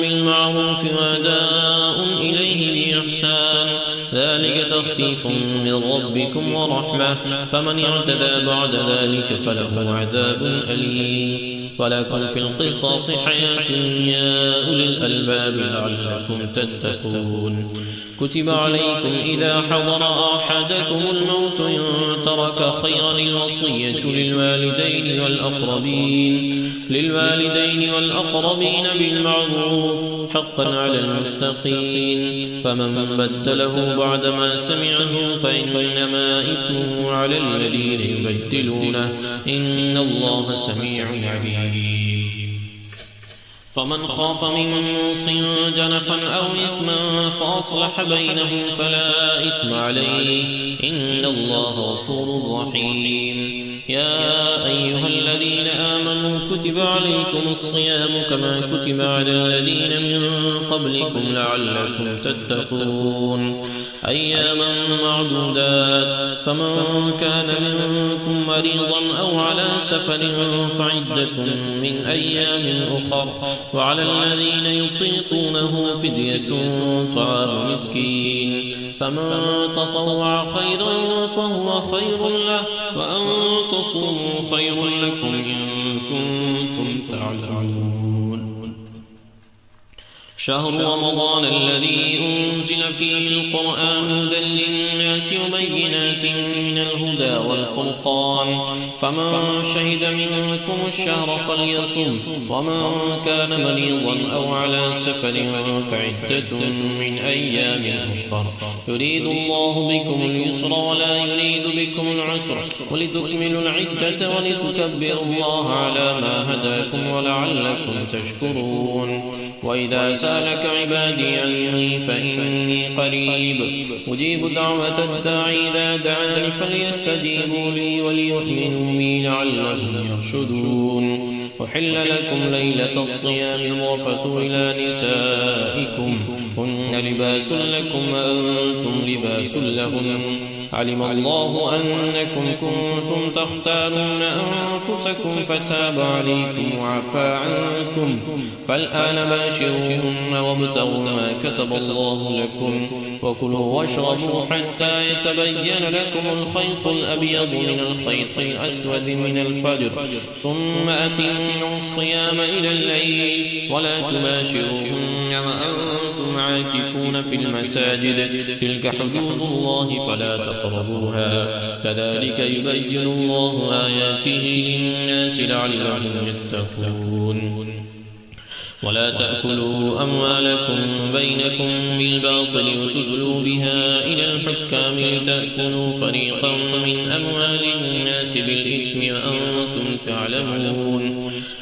بالمعروف وأداء إليه بإحسان ذلك تخفيف من ربكم ورحمة فمن اعتدى بعد ذلك فله عذاب أليم. ولكم في القصاص حياة يا أولي الألباب لعلكم تتقون. كتب عليكم إذا حضر أحدكم الموت إن ترك خيرا الوصية للوالدين والأقربين بالمعروف حقا على المتقين فمن بدله بعدما سمعه فإنما إثمه على الذين يبدلونه إن الله سميع عليم. فمن خاف من موص جنفا أو إثما فأصلح بينهم فلا إثم عليه إن الله غفور رحيم. يا أيها الذين آمنوا كتب عليكم الصيام كما كتب على الذين من قبلكم لعلكم تتقون أياما معدودات فمن كان منكم مريضا أو على سفر فعدة من أيام أخر وعلى الذين يطيقونه فدية طعام مسكين فمن تطوع خيرا فهو خير له وأن تصوموا خير لكم إن كنتم تعلمون. شهر رمضان الذي أنزل فيه القرآن هدى للناس وبينات من الهدى والفرقان فمن شهد منكم الشهر فليصم ومن كان مريضا أو على سفر فعدة من أيام أخر يريد الله بكم اليسر ولا يريد بكم العسر ولتكملوا العدة ولتكبروا الله على ما هداكم ولعلكم تشكرون. وإذا سألك عبادي عني فإني قريب أجيب دعوة الداعي إذا دعاني فليستجيبوا لي وليؤمنوا بي لعلهم يرشدون. أحل لكم ليلة الصيام الرفث إلى نسائكم هن لباس لكم وأنتم لباس لهن علم الله أنكم كنتم تختارون أنفسكم فتاب عليكم وعفى عنكم فالآن باشروهن وابتغوا ما كتب الله لكم وكلوا واشربوا حتى يتبين لكم الخيط الأبيض من الخيط الأسود من الفجر ثم أتموا الصيام إلى الليل ولا تباشروهن وأنتم عاكفون في المساجد تلك حدود الله فلا تقربوها كذلك يبين الله آياته للناس لعلهم يتقون. ولا تأكلوا أموالكم بينكم بالباطل وتدلوا بها إلى الحكام لتأكلوا فريقا من أموال الناس بالإثم وأنتم تعلمون.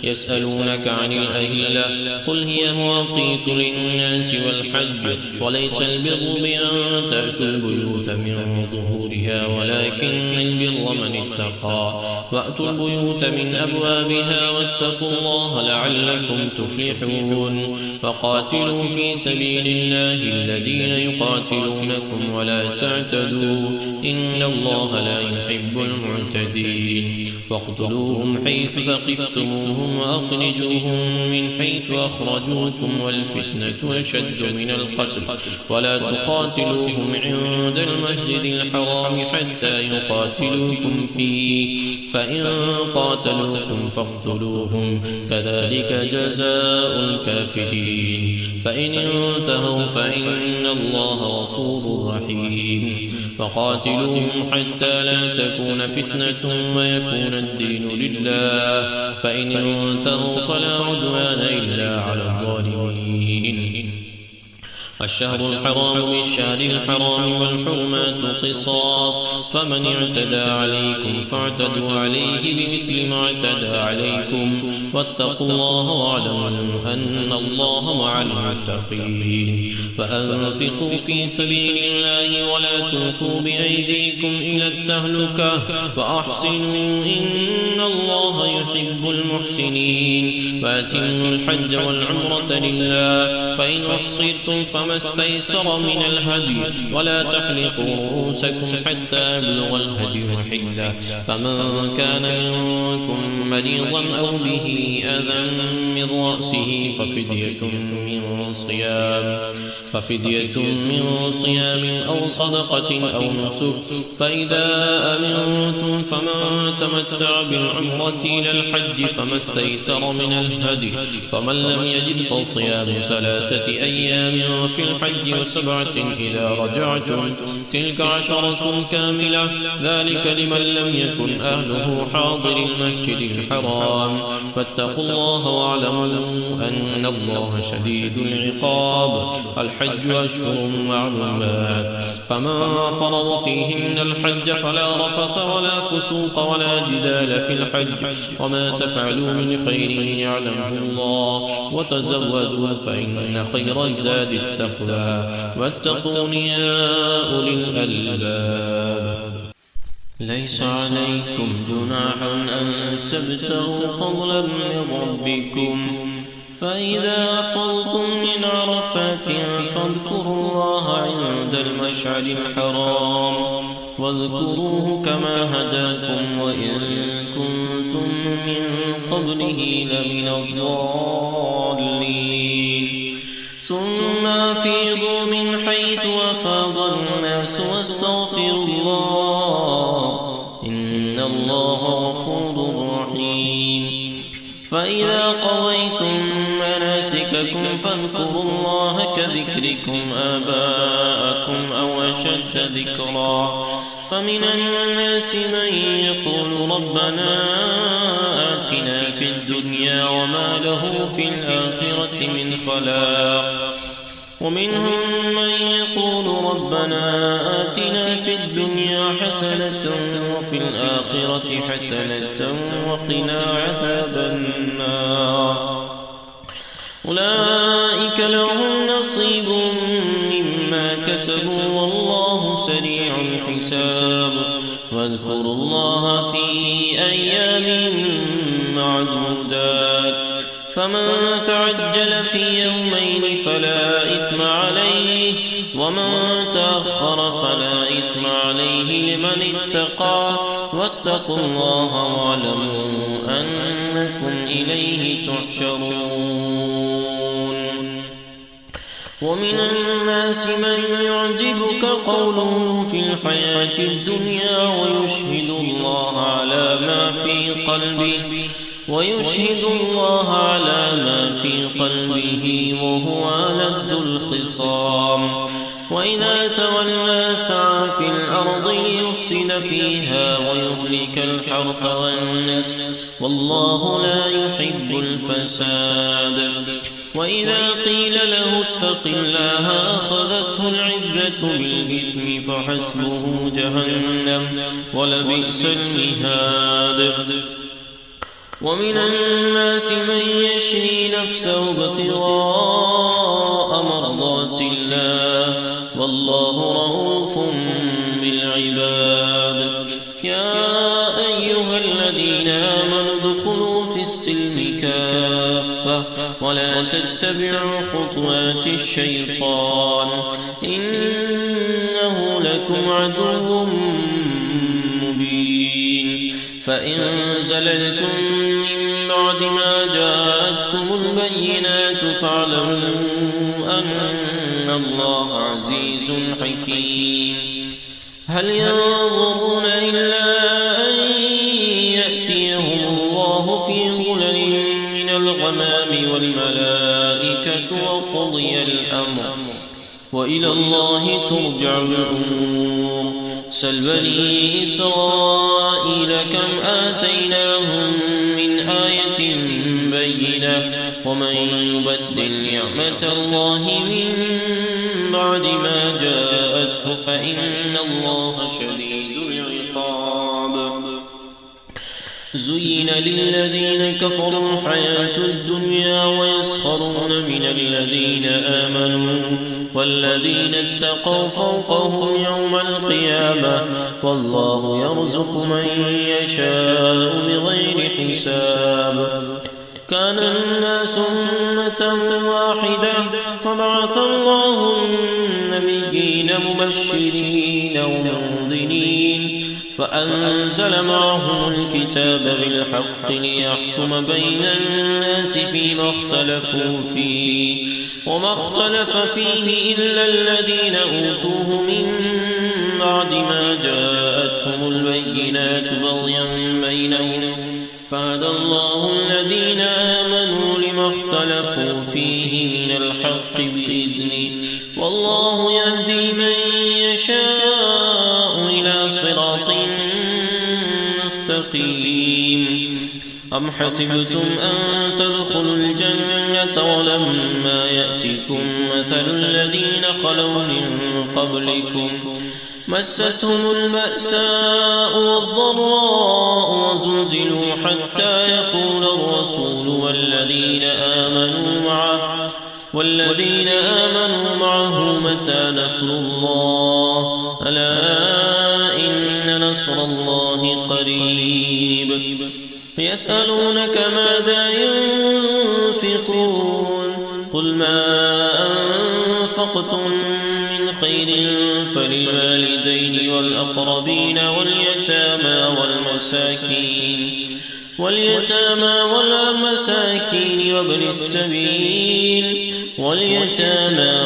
يسألونك عن الأهلة قل هي مواقيت للناس والحج وليس البر بأن تأتوا البيوت من ظهورها ولكن البر من اتقى وأتوا البيوت من أبوابها واتقوا الله لعلكم تفلحون. فقاتلوا في سبيل الله الذين يقاتلونكم ولا تعتدوا إن الله لا يحب المعتدين. واقتلوهم حيث ثقفتموهم وأخرجوهم من حيث أخرجوكم والفتنة أشد من القتل ولا تقاتلوهم عند المسجد الحرام حتى يقاتلوكم فيه فإن قاتلوكم فاقتلوهم كذلك جزاء الكافرين فإن انتهوا فإن الله غفور رحيم فقاتلوهم حتى لا تكون فتنة ويكون الدين لله فإن انتهوا فلا عدوان إلا على الظالمين الشهر الحرام بالشهر الحرام والحرمات قصاص فمن اعتدى عليكم فاعتدوا عليه بمثل ما اعتدى عليكم واتقوا الله واعلموا أن الله مع المتقين فأنفقوا في سبيل الله ولا تلقوا بأيديكم إلى التهلكة وأحسنوا إن الله يحب المحسنين وأتموا الحج والعمرة لله فإن أحصرتم فما استيسر من الهدي ولا تحلقوا رؤوسكم حتى يبلغ الهدي محله فمن كان منكم مريضا أو به أذى من رأسه ففدية من صيام أو صدقة أو نسك فإذا أمنتم فمن تمتع بالعمرة إلى الحج فما استيسر من الهدي فمن لم يجد فصيام 3 أيام في الحج و7 إذا رجعتم تلك 10 كاملة ذلك لمن لم يكن أهله حاضر المسجد الحرام فاتقوا الله واعلموا أن الله شديد العقاب الحج أشهر معلومات فمن فرض فيهن الحج فلا رفث ولا فسوق ولا جدال في الحج وما تفعلوا من خير يعلمه الله وتزودوا فإن خير الزاد التقوى واتقون يا أولي الألباب ليس عليكم جناح أن تبتغوا فضلا من ربكم فإذا أفضتم من عرفات فاذكروا الله عند المشعر الحرام واذكروه كما هداكم وإن كنتم من قبله لمن الضالين ثم أفيضوا من حيث أفاض الناس واستغفروا الله إن الله غفور رحيم فإذا قضيتم مناسككم فاذكروا الله كذكركم آباءكم أو أشد ذكرا فمن الناس من يقول ربنا آتنا في الدنيا وما له في الآخرة من خلاق ومنهم من يقول ربنا آتنا في الدنيا حسنة وفي الآخرة حسنة وقنا عذاب النار أولئك لهم نصيب مما كسبوا والله سريع الحساب واذكروا الله في أيام معدودات فمن تعجل في يومين فلا إثم عليه ومن تأخر فلا إثم عليه لمن اتقى واتقوا الله واعلموا أنكم إليه تحشرون ومن الناس من يعجبك قوله في الحياة الدنيا ويشهد الله على ما في قلبه وهو ألد الخصام وإذا تولى سعى في الأرض ليفسد فيها ويهلك الحرث والنسل والله لا يحب الفساد وإذا قيل له اتق الله أخذته العزة بالإثم فحسبه جهنم ولبئس المهاد ومن الناس من يشري نفسه ابتغاء مرضات الله والله رؤوف بالعباد يا أيها الذين آمنوا ادخلوا في السلم كافة ولا تتبعوا خطوات الشيطان إنه لكم عدو مبين فإن زللتم من بعد ما جاءتكم البينات فاعلموا أن إن الله عزيز حكيم هل ينظرون إلا أن يأتيهم الله في ظلل من الغمام والملائكة وقضي الأمر وإلى الله ترجع الأمور سل بني إسرائيل كم آتيناهم من آية بينة ومن يبدل نعمة الله من بعد ما جاءته فإن الله شديد العقاب زين للذين كفروا الحياة الدنيا ويسخرون من الذين آمنوا والذين اتقوا فوقهم يوم القيامة والله يرزق من يشاء بغير حساب كان الناس أمة واحدة فبعث الله النبيين مبشرين ومنذرين فأنزل معهم الكتاب بالحق ليحكم بين الناس فيما اختلفوا فيه وما اختلف فيه إلا الذين أوتوه من بعد ما جاءتهم البينات بغيا بينهم فهدى الله الذين آمنوا لما اختلفوا فيه من الحق بإذنه والله يهدي من يشاء إلى صراط مستقيم أم حسبتم أن تدخلوا الجنة ولما يأتكم مثل الذين خلوا من قبلكم مستهم البأساء والضراء وزلزلوا حتى يقول الرسول والذين آمنوا معه متى نصر الله ألا إن نصر الله قريب يسألونك ماذا ينفقون قل ما أنفقتم من خير فللوالدين والأقربين واليتامى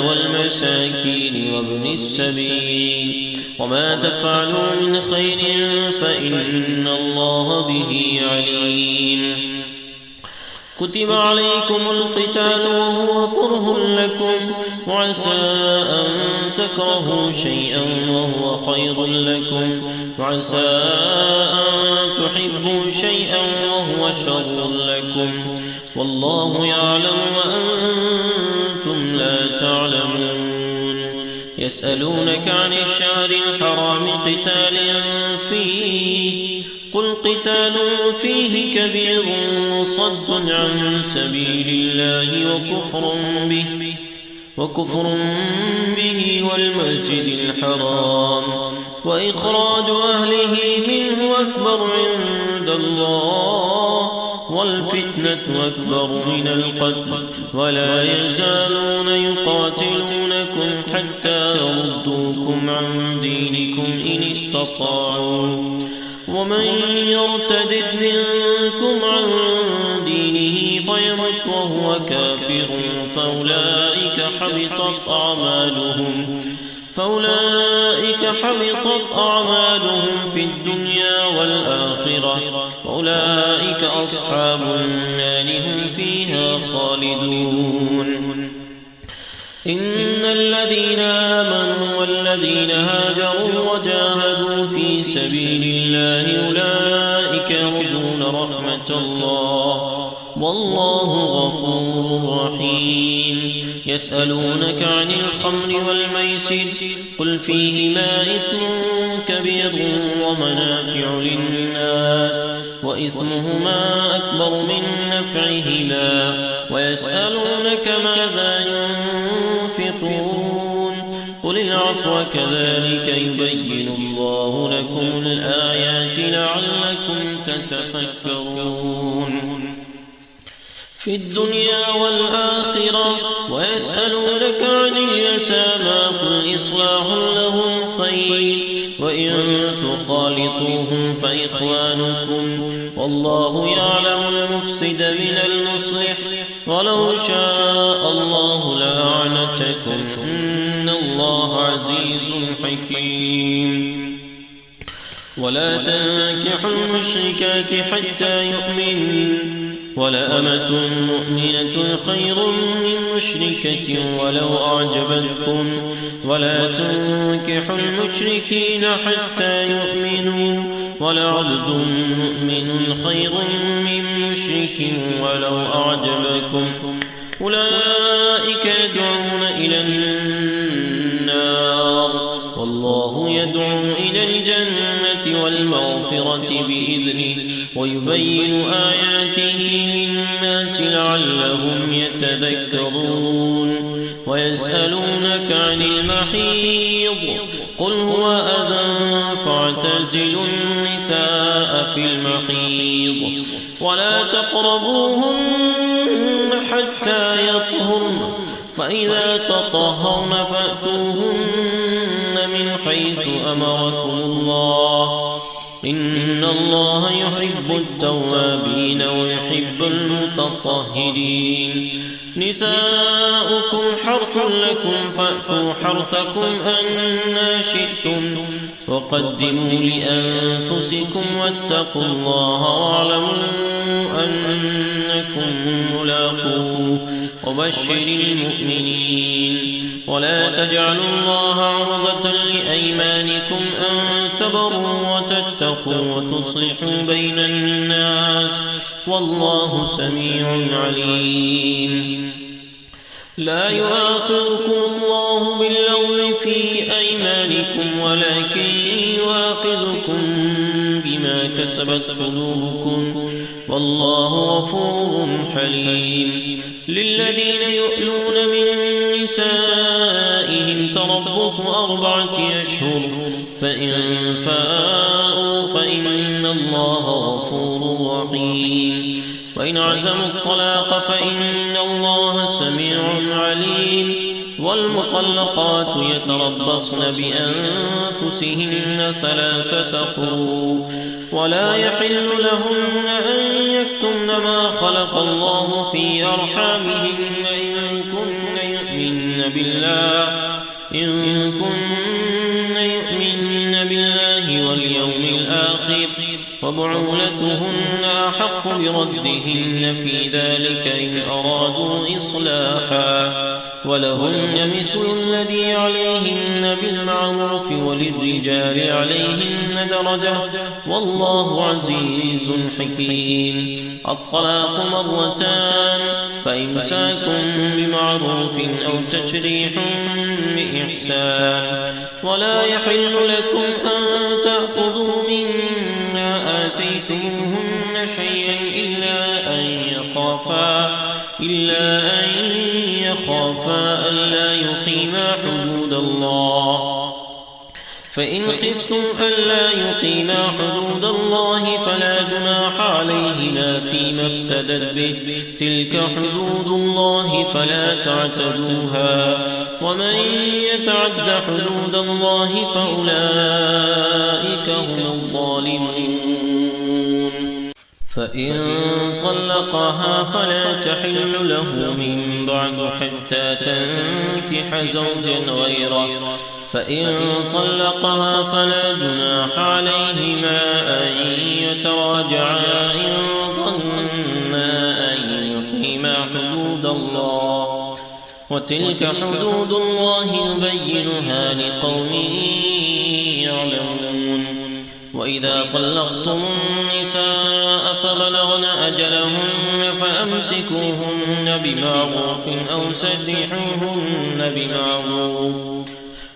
والمساكين وابن السبيل وما تفعلوا من خير فإن الله به عليم كتب عليكم القتال وهو كره لكم وعسى أن تكرهوا شيئا وهو خير لكم وعسى أن تحبوا شيئا وهو شر لكم والله يعلم وأنتم لا تعلمون يسألونك عن الشهر الحرام قتال فيه قل قتال فيه كبير وصد عن سبيل الله وكفر به والمسجد الحرام وإخراج أهله منه أكبر عند الله والفتنة أكبر من القتل ولا يزالون يقاتلونكم حتى يردوكم عن دينكم إن استطاعوا ومن يرتد منكم عن دينه فيمت وهو كافر فأولئك حبطت أعمالهم في الدنيا والآخرة وأولئك أصحاب النار هم فيها خالدون إن الذين آمنوا والذين هاجروا وجاهدوا في سبيل الله أولئك يرجون رحمة الله والله غفور رحيم يسألونك عن الخمر والميسر قل فيهما إثم كبير ومنافع للناس وإثمهما أكبر من نفعهما ويسألونك ماذا ينفقون قل العفو كذلك يبين الله لكم الآيات لعلكم تتفكرون في الدنيا والآخرة ويسألونك عن اليتامى قل إصلاح لهم خير وإن تخالطوهم فإخوانكم والله يعلم المفسد من المصلح ولو شاء الله لأعنتكم الله عزيز حكيم. ولا تنكحوا المشركات حتى يؤمنوا ولأمة مؤمنة خير من مشركة ولو أعجبتكم ولا تنكحوا المشركين حتى يؤمنوا ولعبد مؤمن خير من مشرك ولو أعجبكم أولئك يدعون إلى النار والله يدعو إلى الجنة والمغفرة بإذنه ويبين آياته للناس لعلهم يتذكرون. ويسألونك عن المحيض قل هو أذى فاعتزلوا النساء في المحيض ولا تقربوهن حتى يطهرن فإذا تطهرن فأتوهن من حيث أمركم الله إن الله يحب التوابين ويحب المتطهرين. نساؤكم حرث لكم فأتوا حرثكم أنى شئتم وقدموا لأنفسكم واتقوا الله واعلموا أنكم ملاقوه وبشر المؤمنين. ولا تجعلوا الله عرضة لأيمانكم أن تبروا وتتقوا وتصلحوا بين الناس والله سميع عليم. لا يؤاخذكم الله باللغو في أيمانكم ولكن يؤاخذكم بما كسبت قلوبكم والله غفور حليم. للذين يؤلون من نسائهم تربص 4 أشهر فإن فاءوا فإن الله غفور رحيم. وإن عزموا الطلاق فإن الله سميع عليم. والمطلقات يتربصن بأنفسهن 3 قروء ولا يحل لهن أن يكتمن ما خلق الله في أرحامهن إن كن يؤمن بالله واليوم الآخر وبعولتهن أحق بردهن في ذلك إن أرادوا إصلاحا ولهن مثل الذي عليهن بالمعروف وللرجال عليهن درجة والله عزيز حكيم. الطلاق 2 فإمساك بمعروف أو تشريح بإحسان. ولا يحل لكم أن تأخذوا مما آتيتموهن شيئا إلا أن يخافا ألا يقيما حدود الله. فإن خفتم ألا يقيما حدود الله فلا جناح عليهما فيما افتدت به تلك حدود الله فلا تعتدوها ومن يتعد حدود الله فأولئك هم الظالمون. فإن طلقها فلا تحل له من بعد حتى تنكح زوجا غيره فإن طلقها فلا جناح عليهما أن يتراجعا إن ظنا أن يقيما حدود الله وتلك حدود الله يبينها لقوم يعلمون. وإذا طلقتم النساء فبلغن أجلهن فأمسكوهن بمعروف أو سرحوهن بمعروف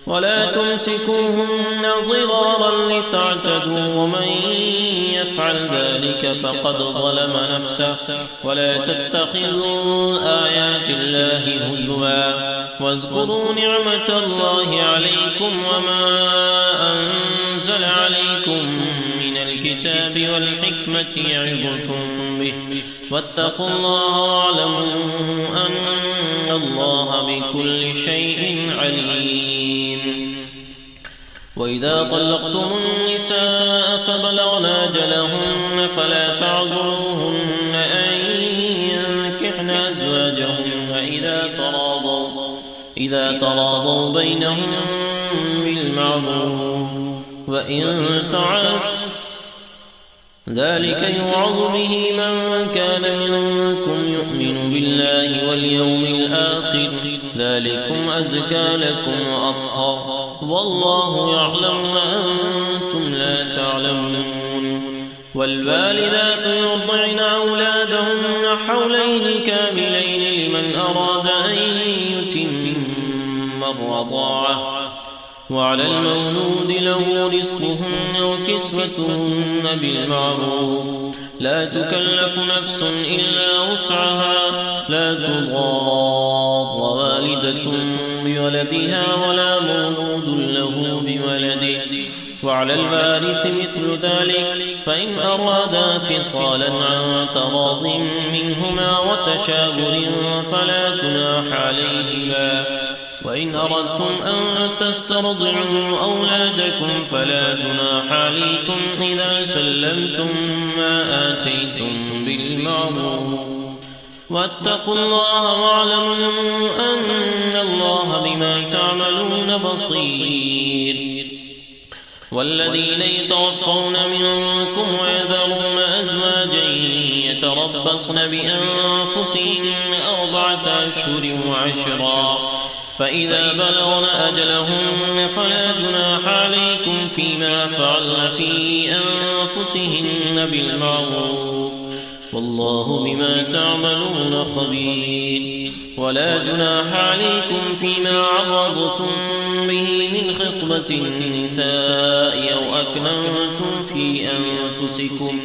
ولا تمسكوهن ضرارا لتعتدوا ومن يفعل ذلك فقد ظلم نفسه. ولا تتخذوا آيات الله هزوا واذكروا نعمة الله عليكم وما أنزل عليكم من الكتاب والحكمة يعظكم به واتقوا الله واعلموا أن الله بكل شيء عليم. وإذا طلقتم النساء فبلغن أجلهن فلا تعذروهن أن ينكحن أزواجهن إذا تراضوا بينهم بالمعروف. وإن تعس ذلك يوعظ به من كان منكم يؤمن بالله واليوم الآخر، ذلكم أزكى لكم وأطهر، والله يعلم وأنتم لا تعلمون. والوالدات يرضعن أولادهن حولين كاملين لمن أراد أن يتم الرضاعة، وعلى المولود له رزقهن وكسوتهن بالمعروف، لا تكلف نفس إلا وسعها، لا تضار والدة بولدها ولا مولود له بولده، وعلى الوارث مثل ذلك، فإن أرادا فصالا عن تراض منهما وتشاور فلا جناح عليهما. وإن أردتم أن تسترضعوا أولادكم فلا جناح عليكم إذا سلمتم ما آتيتم بالمعروف، واتقوا الله واعلموا أن الله بما تعملون بصير. والذين يتوفون منكم ويذرون أزواجا يتربصن بأنفسهن 4 أشهر وعشرا، فإذا بلغن أجلهن فلا جناح عليكم فيما فعلن في أنفسهن بالمعروف، والله بما تعملون خبير. ولا جناح عليكم فيما عرضتم به من خطبة النساء أو أكننتم في أنفسكم،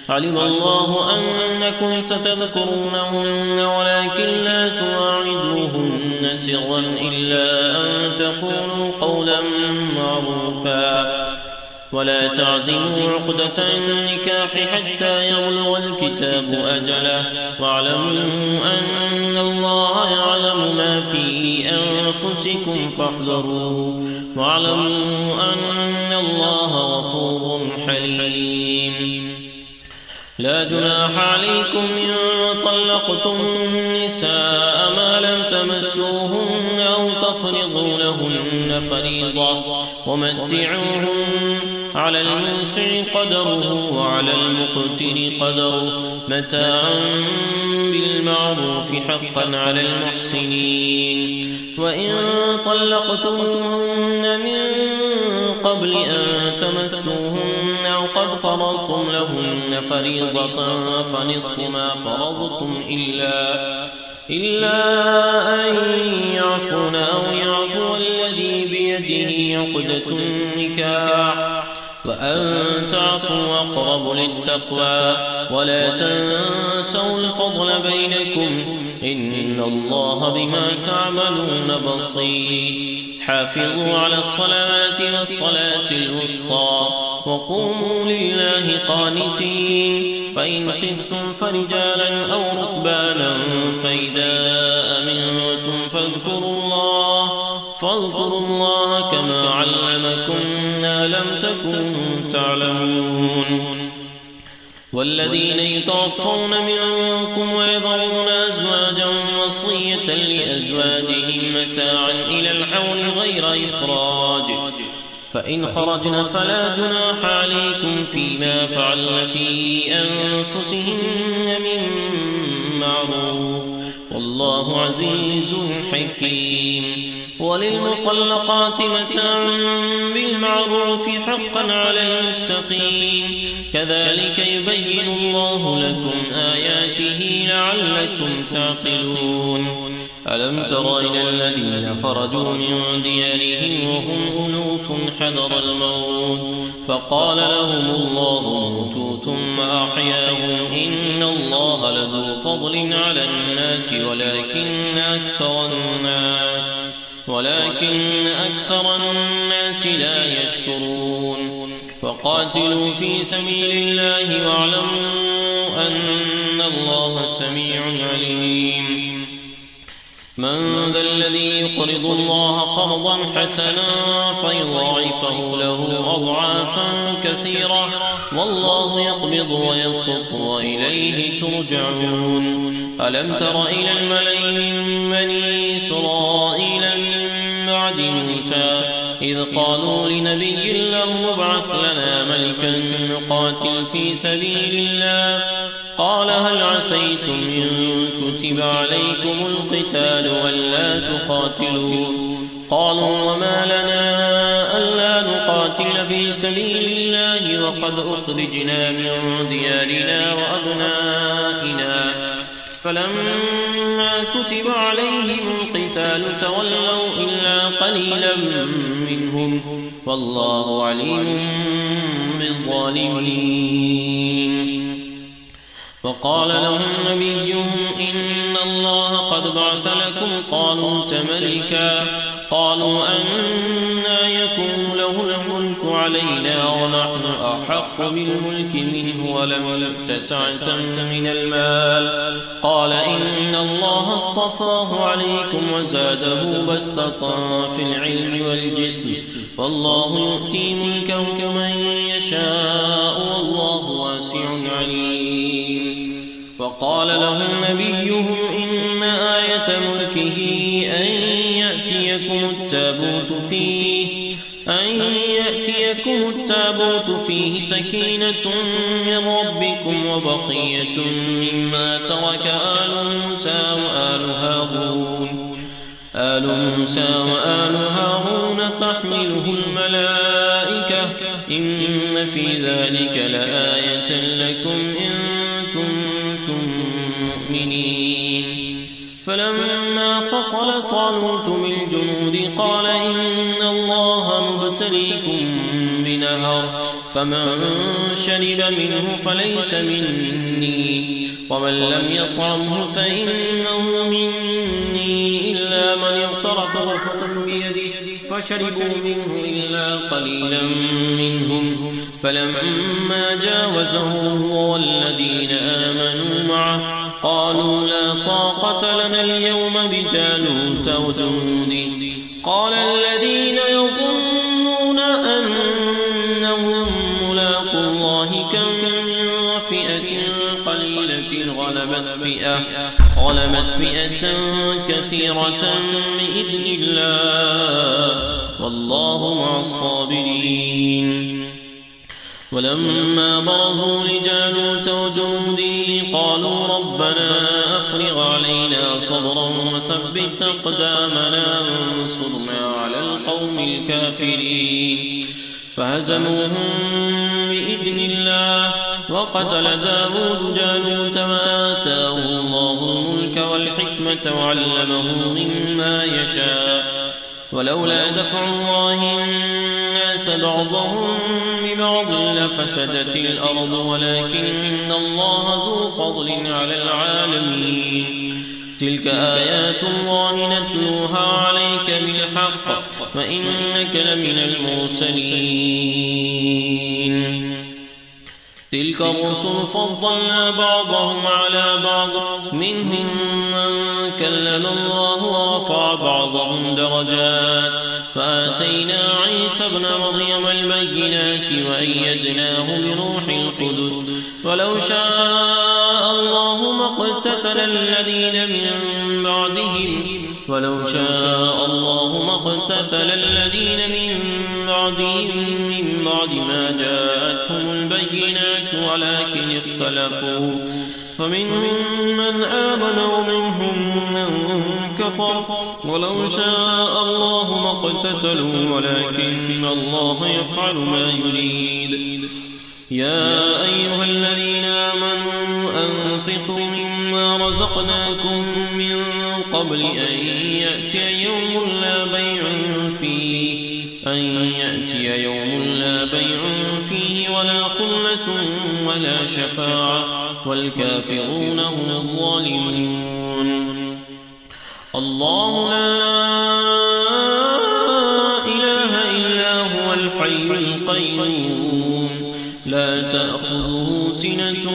علم الله أنكم ستذكرونهن ولكن لا تواعدوهن سرا إلا أن تقولوا قولا معروفا، ولا تعزموا عقدة النكاح حتى يبلغ الكتاب أجله، واعلموا أن الله يعلم ما في أنفسكم فاحذروه، واعلموا أن الله غفور حليم. لا جناح عليكم إن طلقتم النساء ما لم تمسوهن أو تفرضوا لهن فريضة، ومتعوهن على الموسع قدره وعلى المقتر قدره متاعا بالمعروف حقا على المحسنين. وإن طلقتموهن من قبل أن تمسوهن أو قد فرضتم لهن فريضة فنصف ما فرضتم إلا أن يعفون أو يعفو الذي بيده عقدة النكاح، وأن تعفوا أقرب للتقوى، ولا تنسوا الفضل بينكم إن الله بما تعملون بصير. حافظوا على الصلاة والصلاة الوسطى وقوموا لله قانتين، فإن خفتم فرجالا أو ركبانا فإذا أمنتم فاذكروا الله كما علمكم ما لم تكونوا تعلمون. والذين يتوفون منكم ويذرون أزواجا وصية لأزواجهم متاعا إلى الحول غير إخراج، فإن خرجن فلا جناح عليكم فيما فعلن في أنفسهن من معروف، والله عزيز حكيم. وللمطلقات متاع بالمعروف حقا على المتقين، كذلك يبين الله لكم آياته لعلكم تعقلون. ألم تر إلى الذين خرجوا من ديارهم وهم ألوف حذر الموت فقال لهم الله موتوا ثم أحياهم، إن الله لذو فضل على الناس ولكن أكثر الناس لا يشكرون. وقاتلوا في سبيل الله واعلموا أن الله سميع عليم. من ذا الذي يقرض الله قرضا حسنا فيضاعفه له أضعافا كثيرة والله يقبض ويبسط وإليه ترجعون ألم تر إلى الملأ من بني إسرائيل من بعد موسى إذ قالوا لنبي له ابعث لنا ملكا نقاتل في سبيل الله قال هل عسيتم إن كتب عليكم القتال ولا تقاتلوا قالوا وما لنا ألا نقاتل في سبيل الله وقد أخرجنا من ديارنا وأبنائنا فلما كتب عليهم القتال تولوا إلا قليلا منهم والله عليم بالظالمين وقال لهم نبيهم إن الله قد بعث لكم طالوت ملكا قالوا أنى يكون له الملك علينا ونحن أحق بالملك منه ولم يؤت سعة من المال قال إن الله اصطفاه عليكم وزاده بسطة في العلم والجسم والله يؤتي ملكه من يشاء والله واسع عليم وقال لهم نبيهم إن آية ملكه أن يأتيكم التابوت فيه سكينة من ربكم وبقية مما ترك آل موسى وآل هارون تحمله الملائكة إن في ذلك لآية لكم إن كنتم مؤمنين فلما فصل طالوت بالجنود قال إن الله مبتليكم بنهر فمن شرب منه فليس مني ومن لم يطعمه فإنه مني إلا من اغترف غرفة بيده فشربوا منه إلا قليلا منهم فلما جاوزه هو والذين آمنوا معه قالوا لا طاقة لنا اليوم بجالوت وجنوده قال الذين يظنون أنهم ملاقو الله كم من فئة قليلة غلبت فئة كثيرة بإذن الله والله مع الصابرين ولما برزوا لجالوت وجنوده قالوا ربنا أفرغ علينا صبرا وثبت أقدامنا وانصرنا على القوم الكافرين فهزموهم بإذن الله وقتل داود جالوت وآتاه الله الملك والحكمة وعلمه مما يشاء ولولا دفع الله الناس بعضهم ببعض لفسدت الأرض ولكن الله ذو فضل على العالمين تلك آيات الله نتلوها عليك بالحق وإنك لمن المرسلين تلك الرسل فضلنا بعضهم على بعض منهم من كلم الله ورفع بعضهم درجات فآتينا عيسى ابن مريم البينات وأيدناه بروح القدس ولو شاء الله ما اقتتل الذين من بعدهم من بعد ما جاءتهم البينات ولكن اختلفوا فمنهم من آمن ومنهم من كفر ولو شاء الله ما اقتتلوا ولكن الله يفعل ما يريد يا أيها الذين آمنوا أنفقوا مما رزقناكم من قبل أن يأتي يوم لا بيع فيه ولا خلة ولا شفاعة والكافرون هم الظالمون الله لا إله إلا هو الحي القيوم لا تأخذه سنة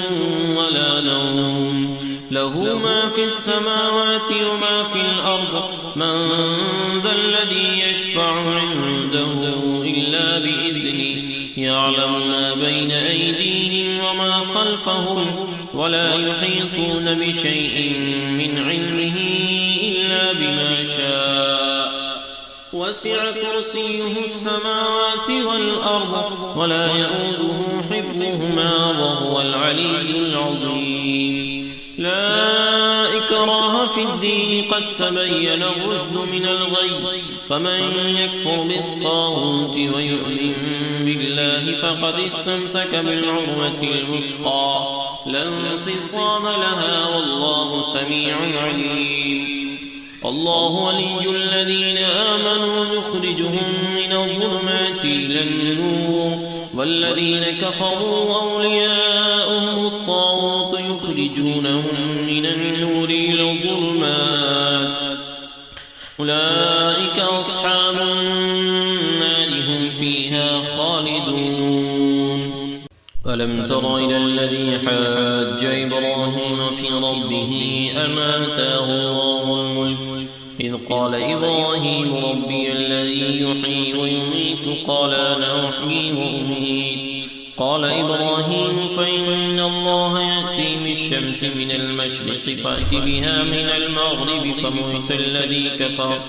ولا نوم له ما في السماوات وما في الأرض من ذا الذي يشفع عنده إلا بإذنه يعلم ما بين أيديهم وما خلفهم ولا يحيطون بشيء من علمه إلا بما شاء وسع كرسيه السماوات والأرض ولا يؤوده حفظهما وهو العلي العظيم لا إكراه في الدين قد تبين الرشد من الغي فمن يكفر بالطاغوت ويؤمن بالله فقد استمسك بالعروة الوثقى لا انفصام لها والله سميع عليم الله ولي الذين آمنوا يخرجهم من الظلمات إلى النور والذين كفروا أولياؤهم الطاغوت يخرجونهم من النور إلى الظلمات أولئك أصحاب النار هم فيها خالدون ألم تر إلى الذي حاج إبراهيم في ربه أن آتاه الله الملك إذ قال إبراهيم ربي الذي يحيي ويميت قال أنا أحيي وأميت قال إبراهيم فإن الله يأتي بالشمس من المشرق فأت بها من المغرب فمهت الذي كفر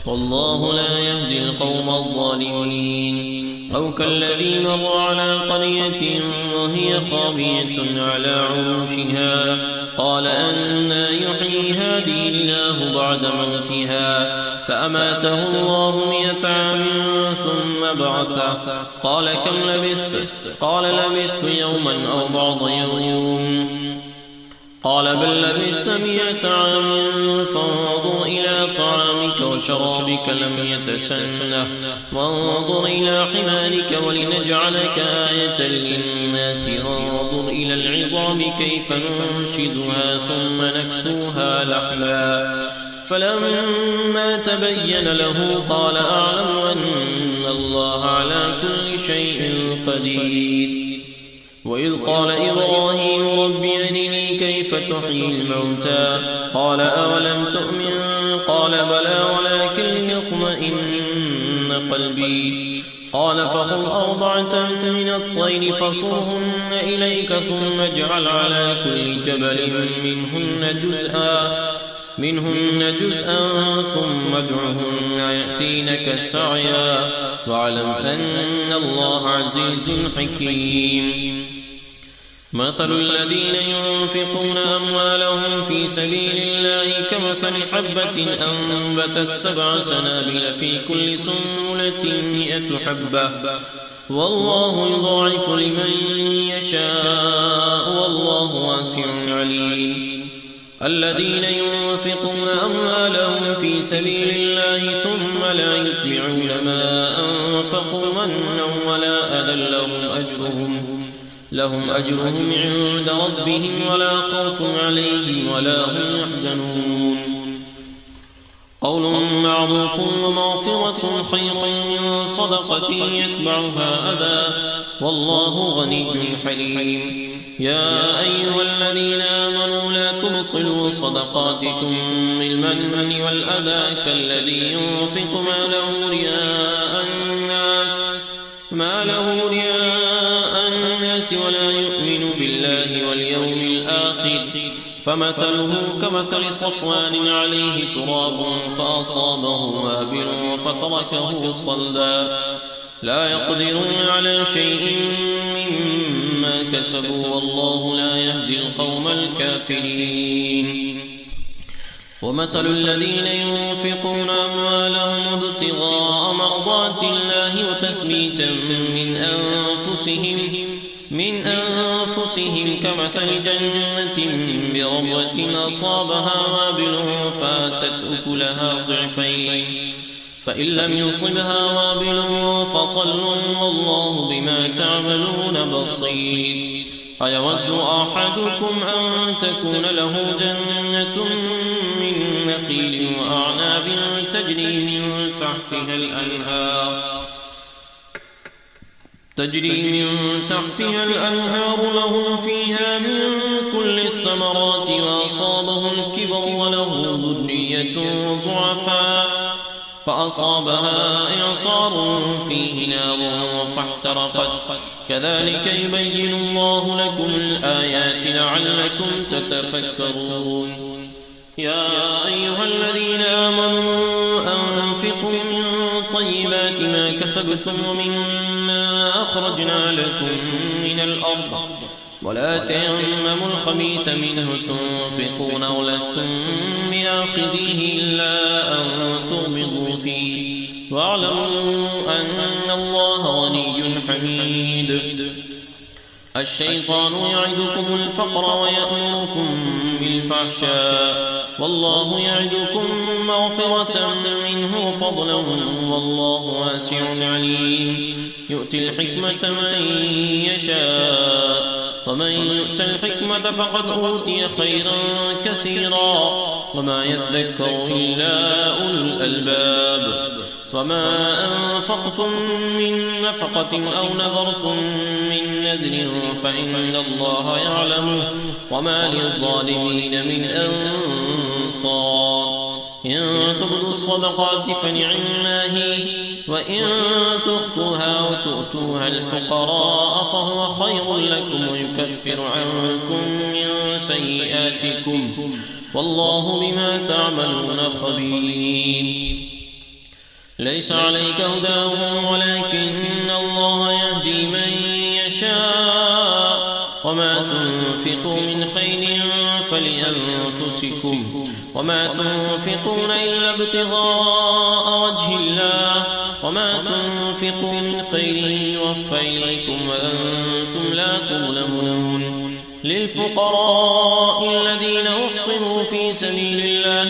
والله لا يهدي القوم الظالمين أو كالذي مر على قرية وهي خاوية على عروشها قال أنى يحيي هذه الله بعد موتها فأماته الله 100 عام ثم بعثه قال كم لبثت قال لبثت يوما أو بعض يوم قال بل لبثت 100 عام فانظر إلى طعامك وشرابك لم يتسنه وانظر إلى حمارك ولنجعلك آية للناس وانظر إلى العظام كيف ننشدها ثم نكسوها لحما فلما تبين له قال أعلم أن الله على كل شيء قدير وإذ قال إبراهيم رب أرني كيف تحيي الموتى قال أولم تؤمن قال بلى ولكن ليطمئن قلبي قال فخذ 4 من الطير فصرهن إليك ثم اجعل على كل جبل منهن جزءا ثم ادعهن يأتينك سعيا واعلم أن الله عزيز حكيم مثل الذين ينفقون أموالهم في سبيل الله كمثل حبة أنبتت 7 سنابل في كل سنبلة 100 حبة والله يضاعف لمن يشاء والله واسع عليم الذين ينفقون أموالهم في سبيل الله ثم لا يتبعون ما أنفقوا منا ولا أذى لهم أجرهم عند ربهم ولا خوف عليهم ولا هم يحزنون قول معروف ومغفرة خير من صدقة يتبعها أذى والله غني حليم يا أيها الذين آمنوا لا تبطلوا صدقاتكم بالمن والأذى كالذي ينفق ماله رياء الناس ولا يؤمن بالله واليوم الآخر فمثله كمثل صفوان عليه تراب فأصابه وابل فتركه صلدا لا يقدرون على شيء مما كسبوا والله لا يهدي القوم الكافرين ومثل الذين ينفقون أموالهم ابتغاء مرضات الله وتثبيتا من أنفسهم كمثل جنة بربوة أصابها وابل فآتت أكلها ضعفين فإن لم يصبها وابل فطل والله بما تعملون بصير أيود أحدكم أن تكون له جنة من نخيل وأعناب تجري من تحتها الأنهار لهم فيها من كل الثمرات وأصابه الكبر وله ذرية ضعفاء فأصابها إعصار فيه نار فاحترقت كذلك يبين الله لكم الآيات لعلكم تتفكرون يا أيها الذين آمنوا أنفقوا من طيبات ما كسبتم ومما أخرجنا لكم من الأرض ولا تيمموا الخبيث منه تنفقون ولستم بآخذيه إلا أن تغمضوا فيه واعلموا أن الله غني حميد الشيطان يعدكم الفقر ويأمركم بالفحشاء والله يعدكم مغفرة منه وفضلا والله واسع عليم يؤتي الحكمة من يشاء ومن يؤت الحكمة فقد أوتي خيرا كثيرا وما يذكر إلا أولو الألباب وما أنفقتم من نفقة أو نذرتم من نذر فإن الله يعلمه وما للظالمين من أنصار إن تبدوا الصدقات فنعما هي وإن تخفوها وتؤتوها الفقراء فهو خير لكم ويكفر عنكم من سيئاتكم والله بما تعملون خبير ليس عليك هداهم ولكن الله يهدي من يشاء وما تنفقوا من خير فلأنفسكم وما تنفقون إلا ابتغاء وجه الله وما تنفقوا من خير يوفى إليكم وأنتم لا تظلمون للفقراء الذين أحصروا في سبيل الله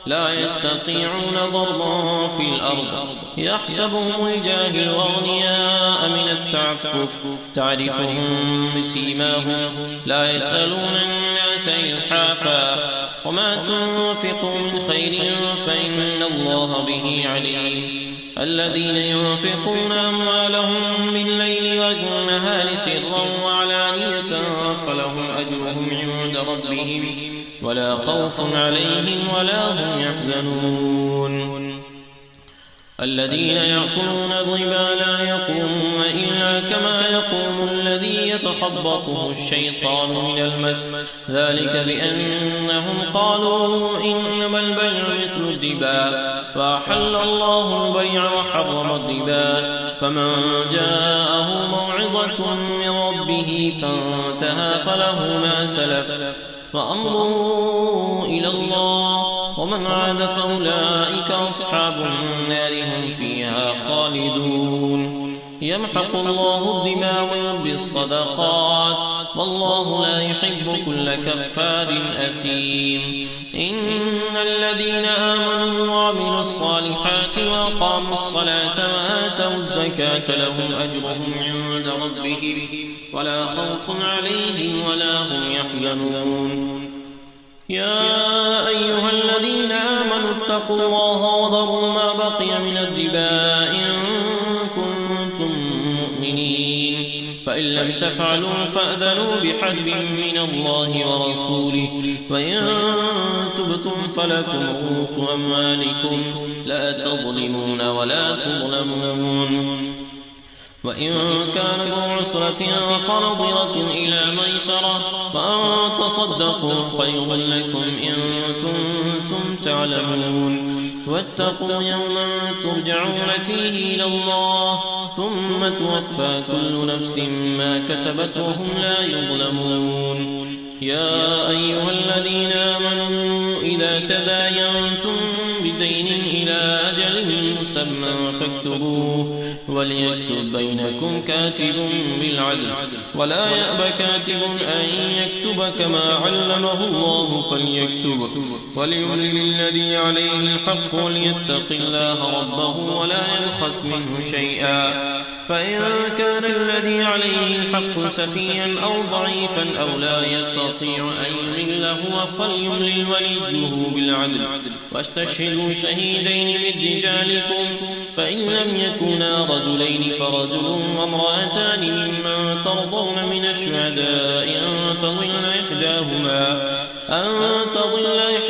لا يستطيعون ضربا في الأرض يحسبهم الجاهل أغنياء من التعفف تعرفهم بسيماهم لا يسألون الناس إلحافا وما تنفقوا من خير فإن الله به عليم الذين ينفقون أموالهم بالليل والنهار سرا وعلانية فلهم أجرهم عند ربهم ولا خوف عليهم ولا هم يحزنون الذين يأكلون الربا لا يقومون إلا كما يقوم الذي يتخبطه الشيطان من المس ذلك بأنهم قالوا إنما البيع مثل الربا وأحل الله البيع وحرم الربا فمن جاءه موعظة من ربه فانتهى فله ما سلف وأمره إلى الله ومن عاد فأولئك أصحاب النار هم فيها خالدون يمحق الله الربا ويربي الصدقات والله لا يحب كل كفار أثيم إن الذين آمنوا وعملوا الصالحات وأقاموا الصلاة وآتوا الزكاة لهم أجرهم عند ربهم ولا خوف عليهم ولا هم يحزنون يا أيها الذين آمنوا اتقوا الله وذروا ما بقي من الربا إن كنتم مؤمنين فإن لم تفعلوا فأذنوا بحرب من الله ورسوله وإن تبتم فلكم رؤوس أموالكم لا تظلمون ولا تظلمون وإن كان ذو عسرة فنظرة إلى ميسرة وأن تصدقوا خير لكم إن كنتم تعلمون واتقوا يوما ترجعون فيه إلى الله ثم توفى كل نفس ما كسبت وهم لا يظلمون يا أيها الذين آمنوا إذا تداينتم بدين إلى أجل مسمى فاكتبوه وليكتب بينكم كاتب بالعدل ولا يأب كاتب أن يكتب كما علمه الله فليكتب وليملل الذي عليه الحق وليتق الله ربه ولا يبخس منه شيئا فإن كان الذي عليه الحق سفيا أو ضعيفا أو لا يستطيع أن يمل هو فليملل وليه بالعدل واستشهدوا شهيدين شهيدين من رجالكم فإن لم يكونا رجلين فرجل وامرأتان ممن ترضون من الشهداء أن تضل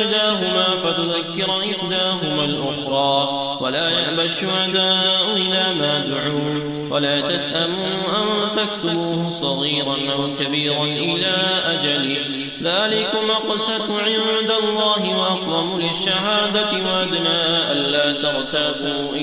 إحداهما فتذكر إحداهما الأخرى ولا يأبى الشهداء إذا ما دعوا ولا تسأموا أن تكتبوه صغيرا أو كبيرا إلى أجله ذلكم أقسط عند الله وأقوم للشهادة وأدنى ألا ترتابوا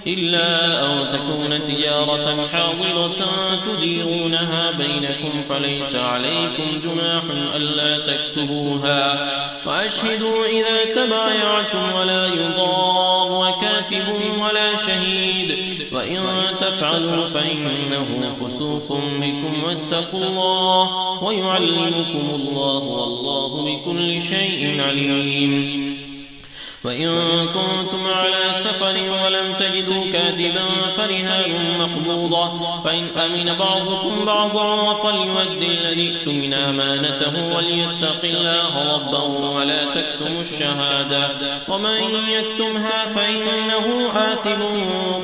إلا أن تكون تجارة حاضرة تديرونها بينكم فليس عليكم جناح ألا تكتبوها وأشهدوا إذا تبايعتم ولا يضار كاتب ولا شهيد وإن تفعلوا فإنه فسوق بكم واتقوا الله ويعلمكم الله والله بكل شيء عليم وإن كنتم على سفر ولم تجدوا كاتبا فرهان مقبوضة فإن أمن بعضكم بعضا فليؤد الذي اؤتمن أمانته وليتق الله ربه ولا تكتموا الشهادة ومن يكتمها فإنه آثم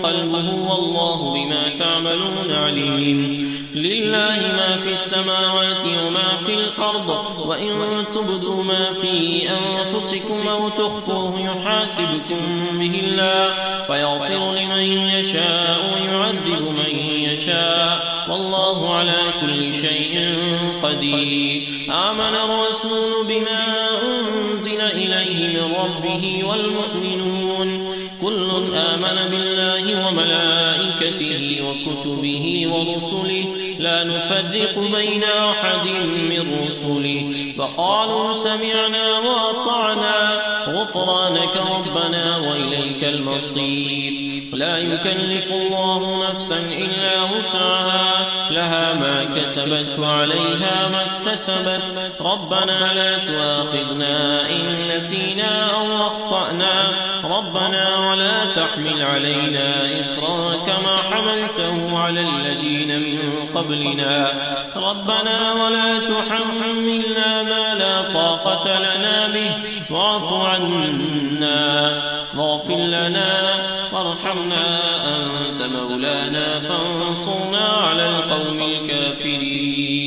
قلبه والله بما تعملون عليم لله ما في السماوات وما في الأرض وإن تبدوا ما في أنفسكم أو تخفوه يحاسبكم به الله فيغفر لمن يشاء ويعذب من يشاء والله على كل شيء قدير آمن الرسول بما أنزل إليه من ربه والمؤمنون كل آمن بالله وملائكته وكتبه ورسله لا نفرق بين أحد من رسله وقالوا سمعنا وأطعنا غفرانك ربنا وإليك المصير لا يكلف الله نفسا إلا وسعها لها ما كسبت وعليها ما اكتسبت ربنا لا تؤاخذنا إن نسينا أو أخطأنا ربنا ولا تحمل علينا إصرا كما حملته على الذين من قبلنا ربنا ولا تحملنا ما لا طاقة لنا به واعف عنا واغفر لنا وارحمنا أنت مولانا فانصرنا على القوم الكافرين